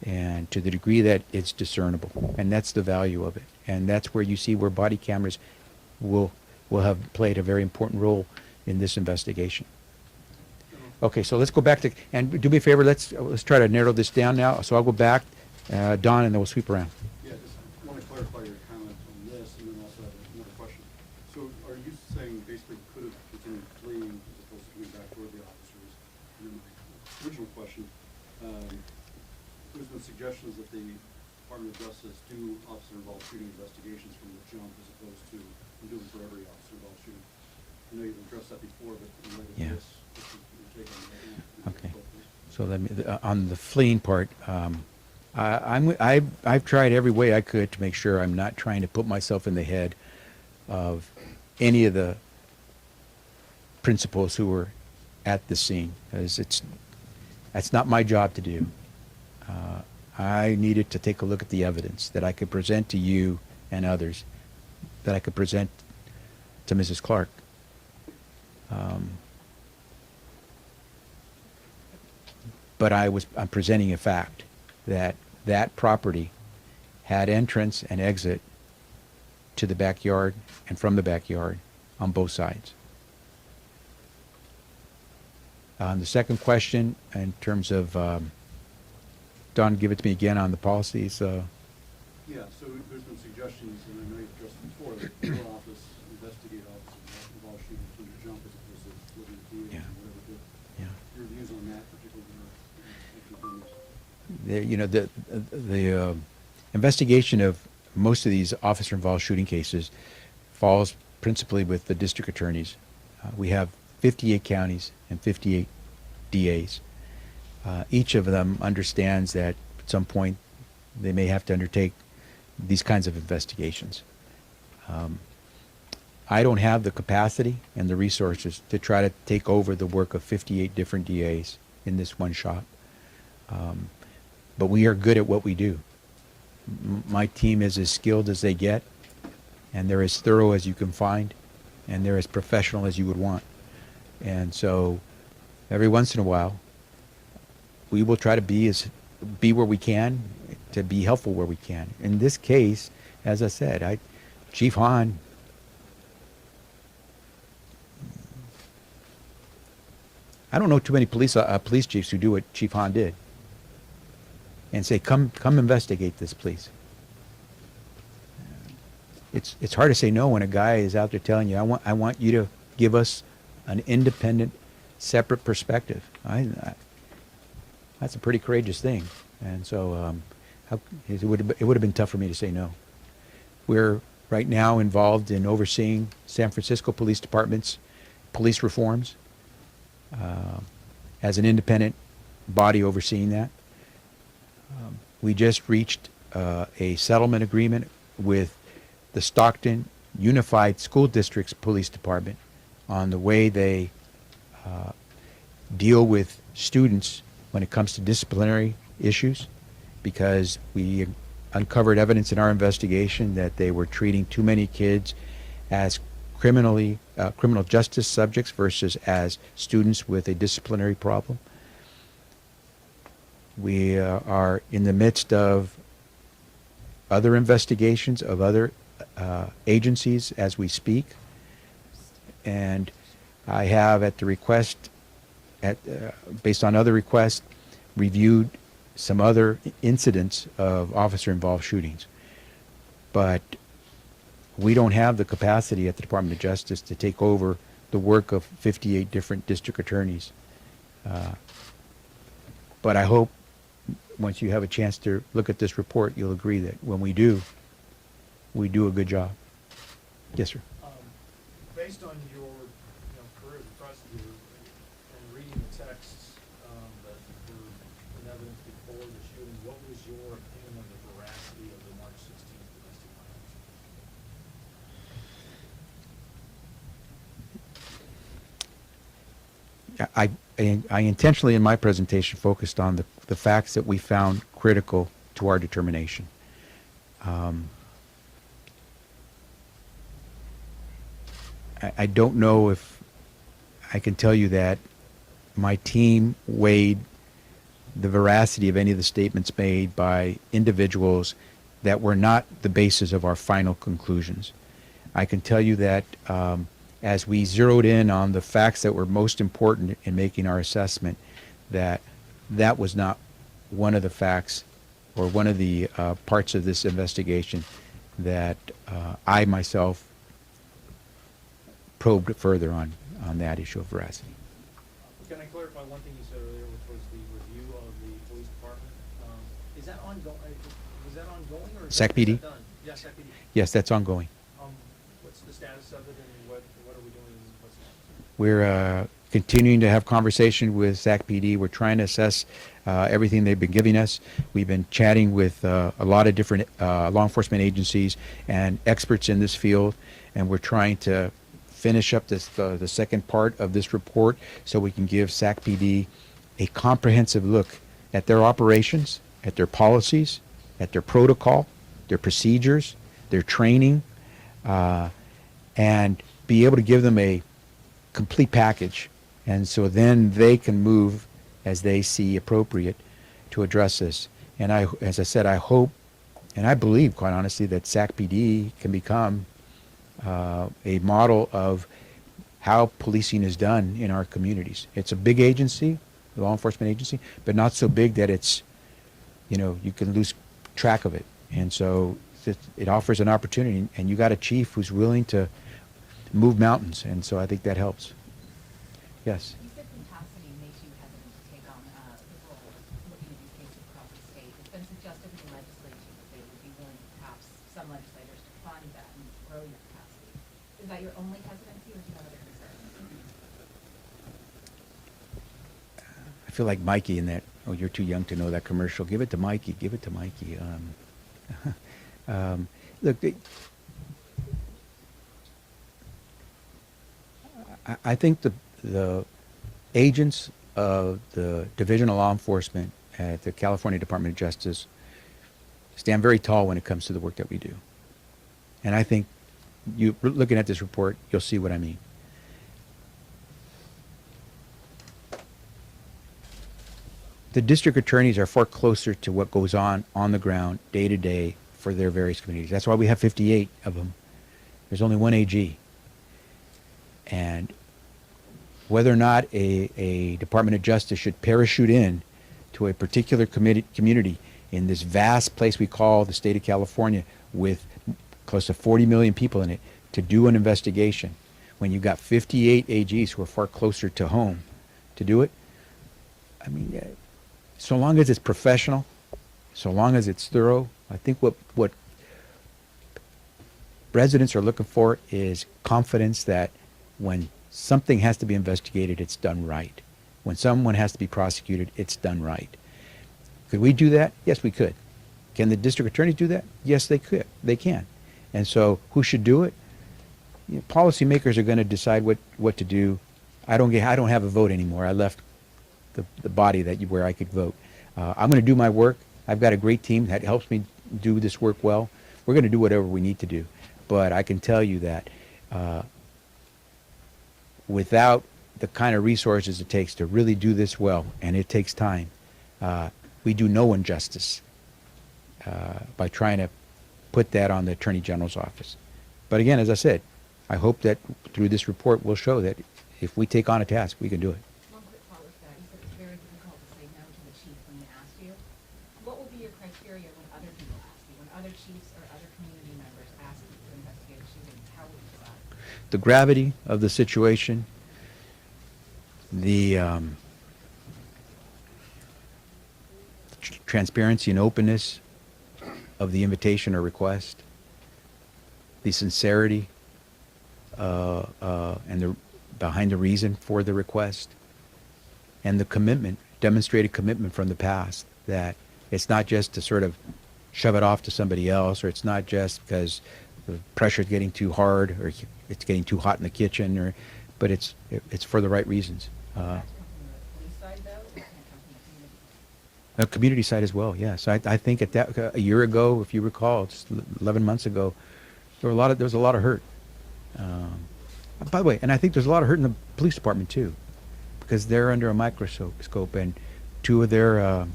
and to the degree that it's discernible. And that's the value of it. And that's where you see where body cameras will have played a very important role in this investigation. Okay, so let's go back to, and do me a favor, let's try to narrow this down now. So I'll go back, Don, and then we'll sweep around. Yeah, just want to clarify your comment on this, and then also have another question. So are you saying basically could have continued fleeing as opposed to coming back toward the officers? And then my original question, there's been suggestions that the Department of Justice do officer-involved shooting investigations from the jump as opposed to doing for every officer-involved shooting. I know you've addressed that before, but in light of this, what's your take on that? Okay. So let me, on the fleeing part, I've tried every way I could to make sure I'm not trying to put myself in the head of any of the principals who were at the scene, because that's not my job to do. I needed to take a look at the evidence that I could present to you and others, that I could present to Mrs. Clark. But I'm presenting a fact that that property had entrance and exit to the backyard and from the backyard on both sides. The second question, in terms of, Don, give it to me again on the policies. Yeah, so there's been suggestions, and I know you've addressed it before, that your office investigate officers involved shooting from the jump as opposed to looking at the Yeah. and whatever. Yeah. Your views on that particular You know, the investigation of most of these officer-involved shooting cases falls principally with the district attorneys. We have 58 counties and 58 DAs. Each of them understands that at some point they may have to undertake these kinds of investigations. I don't have the capacity and the resources to try to take over the work of 58 different DAs in this one shot. But we are good at what we do. My team is as skilled as they get, and they're as thorough as you can find, and they're as professional as you would want. And so every once in a while, we will try to be where we can, to be helpful where we can. In this case, as I said, Chief Hahn, I don't know too many police chiefs who do what Chief Hahn did and say, come investigate this, please. It's hard to say no when a guy is out there telling you, I want you to give us an independent, separate perspective. That's a pretty courageous thing. And so it would have been tough for me to say no. We're right now involved in overseeing San Francisco Police Department's police reforms as an independent body overseeing that. We just reached a settlement agreement with the Stockton Unified School District's Police Department on the way they deal with students when it comes to disciplinary issues, because we uncovered evidence in our investigation that they were treating too many kids as criminal justice subjects versus as students with a disciplinary problem. We are in the midst of other investigations of other agencies as we speak, and I have, at the request, based on other requests, reviewed some other incidents of officer-involved shootings. But we don't have the capacity at the Department of Justice to take over the work of 58 different district attorneys. But I hope once you have a chance to look at this report, you'll agree that when we do a good job. Yes, sir. Based on your career as a prosecutor and reading the texts that were in evidence before the shooting, what was your opinion of the veracity of the March 16th domestic violence? I intentionally in my presentation focused on the facts that we found critical to our determination. I don't know if I can tell you that my team weighed the veracity of any of the statements made by individuals that were not the basis of our final conclusions. I can tell you that as we zeroed in on the facts that were most important in making our assessment, that was not one of the facts or one of the parts of this investigation that I myself probed further on that issue of veracity. Can I clarify one thing you said earlier, which was the review of the police department? Is that ongoing? Was that ongoing or is that SACPD? done? Yeah, SACPD. Yes, that's ongoing. What's the status of it and what are we doing? What's next? We're continuing to have conversation with SACPD. We're trying to assess everything they've been giving us. We've been chatting with a lot of different law enforcement agencies and experts in this field, and we're trying to finish up this the second part of this report so we can give SACPD a comprehensive look at their operations, at their policies, at their protocol, their procedures, their training, and be able to give them a complete package. And so then they can move as they see appropriate to address this. And as I said, I hope and I believe, quite honestly, that SACPD can become a model of how policing is done in our communities. It's a big agency, a law enforcement agency, but not so big that it's, you can lose track of it. And so it offers an opportunity, and you got a chief who's willing to move mountains, and so I think that helps. Yes. You said capacity makes you hesitant to take on the role of looking at these cases across the state. It's been suggested in the legislature that they would be willing, perhaps, some legislators to fund that and grow your capacity. Is that your only hesitancy, or do you have other concerns? I feel like Mikey in that, oh, you're too young to know that commercial. Give it to Mikey. Give it to Mikey. Look, I think the agents of the Division of Law Enforcement at the California Department of Justice stand very tall when it comes to the work that we do. And I think you looking at this report, you'll see what I mean. The district attorneys are far closer to what goes on the ground day to day for their various communities. That's why we have 58 of them. There's only one AG. And whether or not a Department of Justice should parachute in to a particular community in this vast place we call the state of California with close to 40 million people in it to do an investigation when you've got 58 AGs who are far closer to home to do it, I mean, so long as it's professional, so long as it's thorough, I think what residents are looking for is confidence that when something has to be investigated, it's done right. When someone has to be prosecuted, it's done right. Could we do that? Yes, we could. Can the district attorneys do that? Yes, they could. They can. And so who should do it? Policymakers are going to decide what to do. I don't have a vote anymore. I left the body where I could vote. I'm going to do my work. I've got a great team that helps me do this work well. We're going to do whatever we need to do. But I can tell you that without the kind of resources it takes to really do this well, and it takes time, we do no one justice by trying to put that on the Attorney General's office. But again, as I said, I hope that through this report we'll show that if we take on a task, we can do it. One quick follow-up to that. You said it's very difficult to say no to the chief when he asks you. What will be your criteria when other people ask you? When other chiefs or other community members ask you to investigate a shooting, how will you decide? The gravity of the situation, the transparency and openness of the invitation or request, the sincerity and behind the reason for the request, and the commitment, demonstrated commitment from the past that it's not just to sort of shove it off to somebody else, or it's not just because the pressure is getting too hard or it's getting too hot in the kitchen, but it's for the right reasons. A community side as well, yes. I think at that, a year ago, if you recall, just 11 months ago, there was a lot of hurt. By the way, and I think there's a lot of hurt in the police department too, because they're under a microscope, and two of their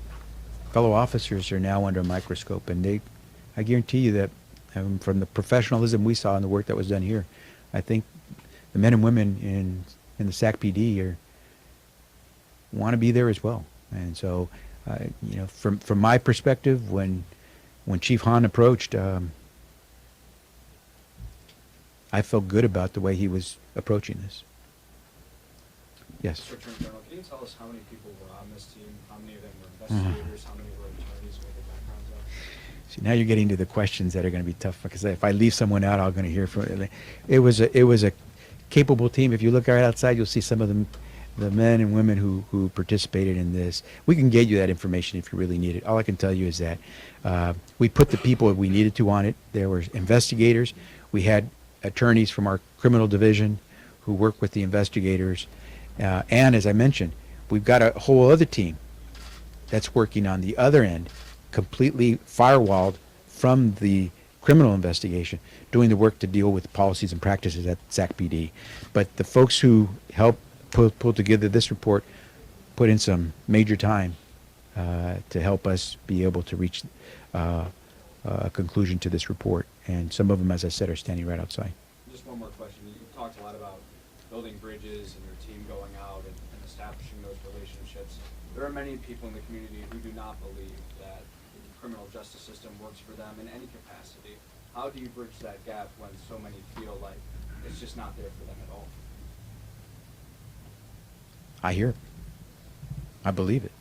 fellow officers are now under a microscope, and I guarantee you that from the professionalism we saw in the work that was done here, I think the men and women in the SAC PD want to be there as well. And so, from my perspective, when Chief Hahn approached, I felt good about the way he was approaching this. Yes. Mr. Attorney General, can you tell us how many people were on this team? How many of them were investigators? How many were attorneys? What their backgrounds are? See, now you're getting to the questions that are going to be tough, because if I leave someone out, I'm going to hear from it. It was a capable team. If you look right outside, you'll see some of them, the men and women who participated in this. We can get you that information if you really need it. All I can tell you is that we put the people we needed to on it. There were investigators. We had attorneys from our criminal division who work with the investigators. And as I mentioned, we've got a whole other team that's working on the other end, completely firewalled from the criminal investigation, doing the work to deal with policies and practices at SAC PD. But the folks who helped pull together this report put in some major time to help us be able to reach a conclusion to this report. And some of them, as I said, are standing right outside. Just one more question. You talked a lot about building bridges and your team going out and establishing those relationships. There are many people in the community who do not believe that the criminal justice system works for them in any capacity. How do you bridge that gap when so many feel like it's just not there for them at all? I hear it. I believe it.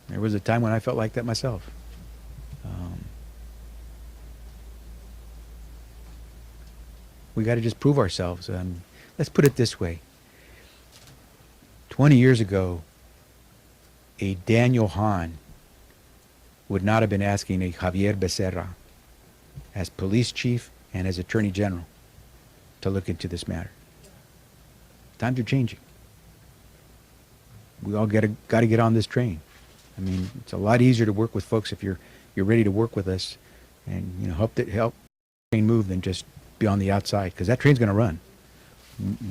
There was a time when I felt like that myself. We got to just prove ourselves. Let's put it this way. 20 years ago, a Daniel Hahn would not have been asking a Xavier Becerra as police chief and as attorney general to look into this matter. Times are changing. We all got to get on this train. I mean, it's a lot easier to work with folks if you're ready to work with us, and help the train move than just be on the outside, because that train's going to run.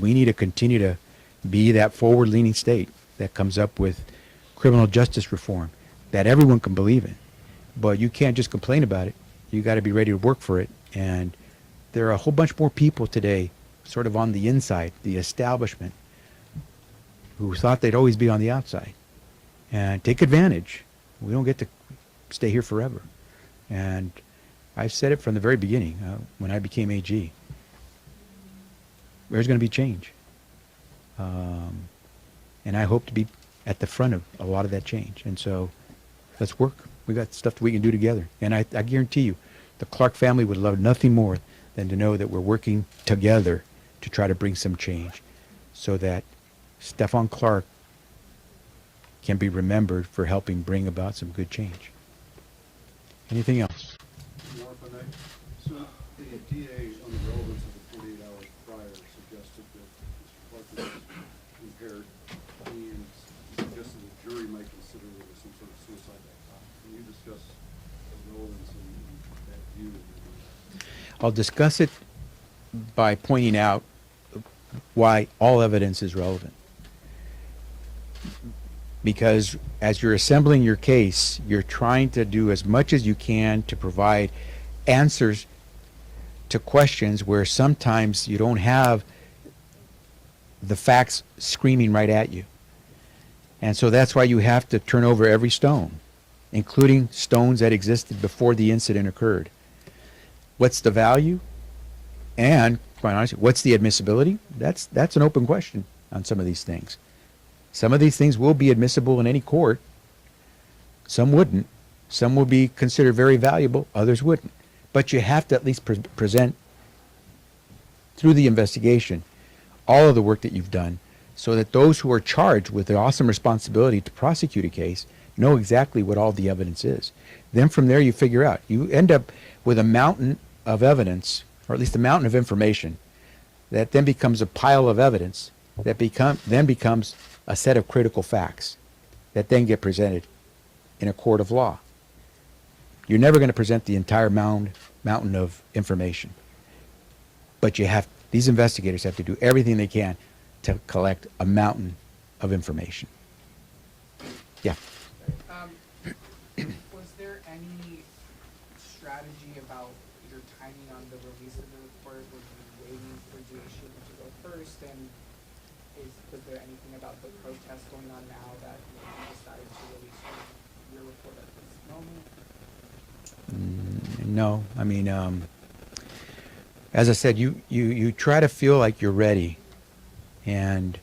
We need to continue to be that forward-leaning state that comes up with criminal justice reform that everyone can believe in. But you can't just complain about it. You got to be ready to work for it. And there are a whole bunch more people today, sort of on the inside, the establishment, who thought they'd always be on the outside. And take advantage. We don't get to stay here forever. And I've said it from the very beginning, when I became AG. There's going to be change. And I hope to be at the front of a lot of that change. And so let's work. We got stuff that we can do together. And I guarantee you, the Clark family would love nothing more than to know that we're working together to try to bring some change, so that Stephon Clark can be remembered for helping bring about some good change. Anything else? More if I may. So the DA, on the relevance of the 48 hours prior, suggested that Mr. Clark was impaired and suggested the jury might consider there was some sort of suicide that time. Can you discuss the relevance and that view? I'll discuss it by pointing out why all evidence is relevant. Because as you're assembling your case, you're trying to do as much as you can to provide answers to questions where sometimes you don't have the facts screaming right at you. And so that's why you have to turn over every stone, including stones that existed before the incident occurred. What's the value? And, quite honestly, what's the admissibility? That's an open question on some of these things. Some of these things will be admissible in any court. Some wouldn't. Some will be considered very valuable. Others wouldn't. But you have to at least present, through the investigation, all of the work that you've done, so that those who are charged with the awesome responsibility to prosecute a case know exactly what all the evidence is. Then from there you figure out. You end up with a mountain of evidence, or at least a mountain of information, that then becomes a pile of evidence that then becomes a set of critical facts that then get presented in a court of law. You're never going to present the entire mountain of information. But these investigators have to do everything they can to collect a mountain of information. Yeah. Was there any strategy about your timing on the release of the report? Was you waiting for DA Schubert to go first? And was there anything about the protest going on now that you decided to release your report at this moment? No, I mean, as I said, you try to feel like you're ready, and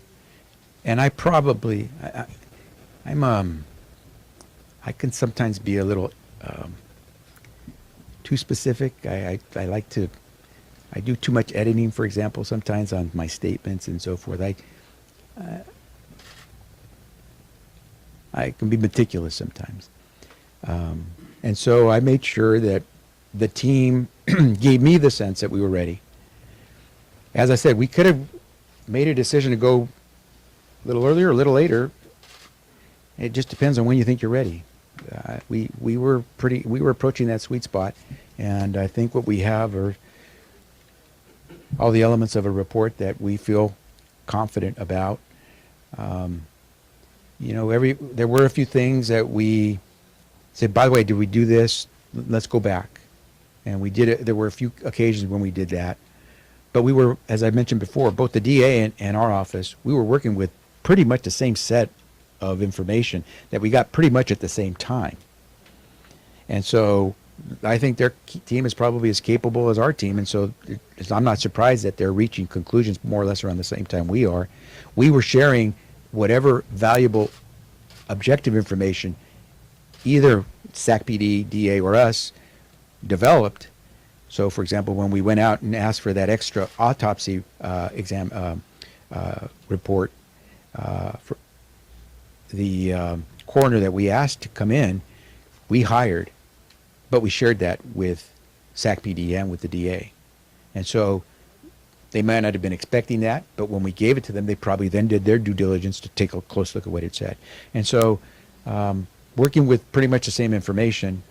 I probably I can sometimes be a little too specific. I like to, I do too much editing, for example, sometimes on my statements and so forth. I can be meticulous sometimes. And so I made sure that the team gave me the sense that we were ready. As I said, we could have made a decision to go a little earlier or a little later. It just depends on when you think you're ready. We were approaching that sweet spot, and I think what we have are all the elements of a report that we feel confident about. You know, there were a few things that we said, by the way, did we do this? Let's go back. And we did it. There were a few occasions when we did that. But we were, as I mentioned before, both the DA and our office, we were working with pretty much the same set of information that we got pretty much at the same time. And so I think their team is probably as capable as our team. And so I'm not surprised that they're reaching conclusions more or less around the same time we are. We were sharing whatever valuable objective information either SACPD, DA, or us developed. So, for example, when we went out and asked for that extra autopsy exam report, for the coroner that we asked to come in, we hired, but we shared that with SACPD and with the DA. And so they might not have been expecting that, but when we gave it to them, they probably then did their due diligence to take a close look at what it said. And so working with pretty much the same information,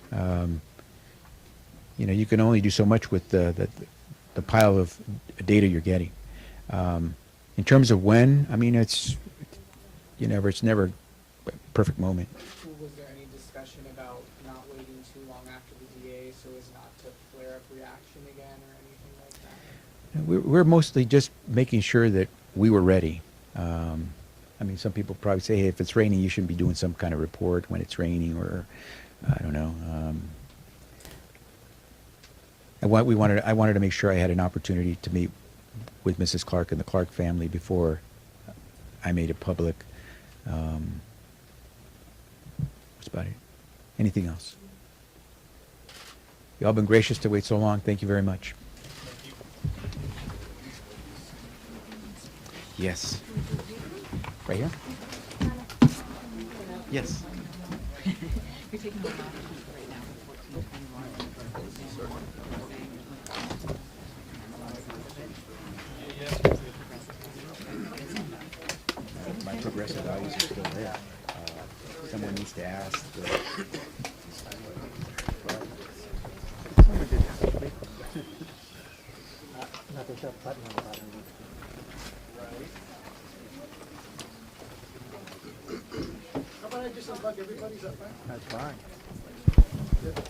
you know, you can only do so much with the pile of data you're getting. In terms of when, I mean, it's never a perfect moment. Was there any discussion about not waiting too long after the DA so as not to flare up reaction again or anything like that? We're mostly just making sure that we were ready. I mean, some people probably say, hey, if it's raining, you shouldn't be doing some kind of report when it's raining, or I don't know. I wanted to make sure I had an opportunity to meet with Mrs. Clark and the Clark family before I made it public. That's about it. Anything else? You all been gracious to wait so long. Thank you very much. Yes. Right here? Yes. You're taking a lot of people right now for 1421. My progressive values are still there. Someone needs to ask. Not to shove button on the bottom. How about I just unplug everybody's up there? That's fine. Okay.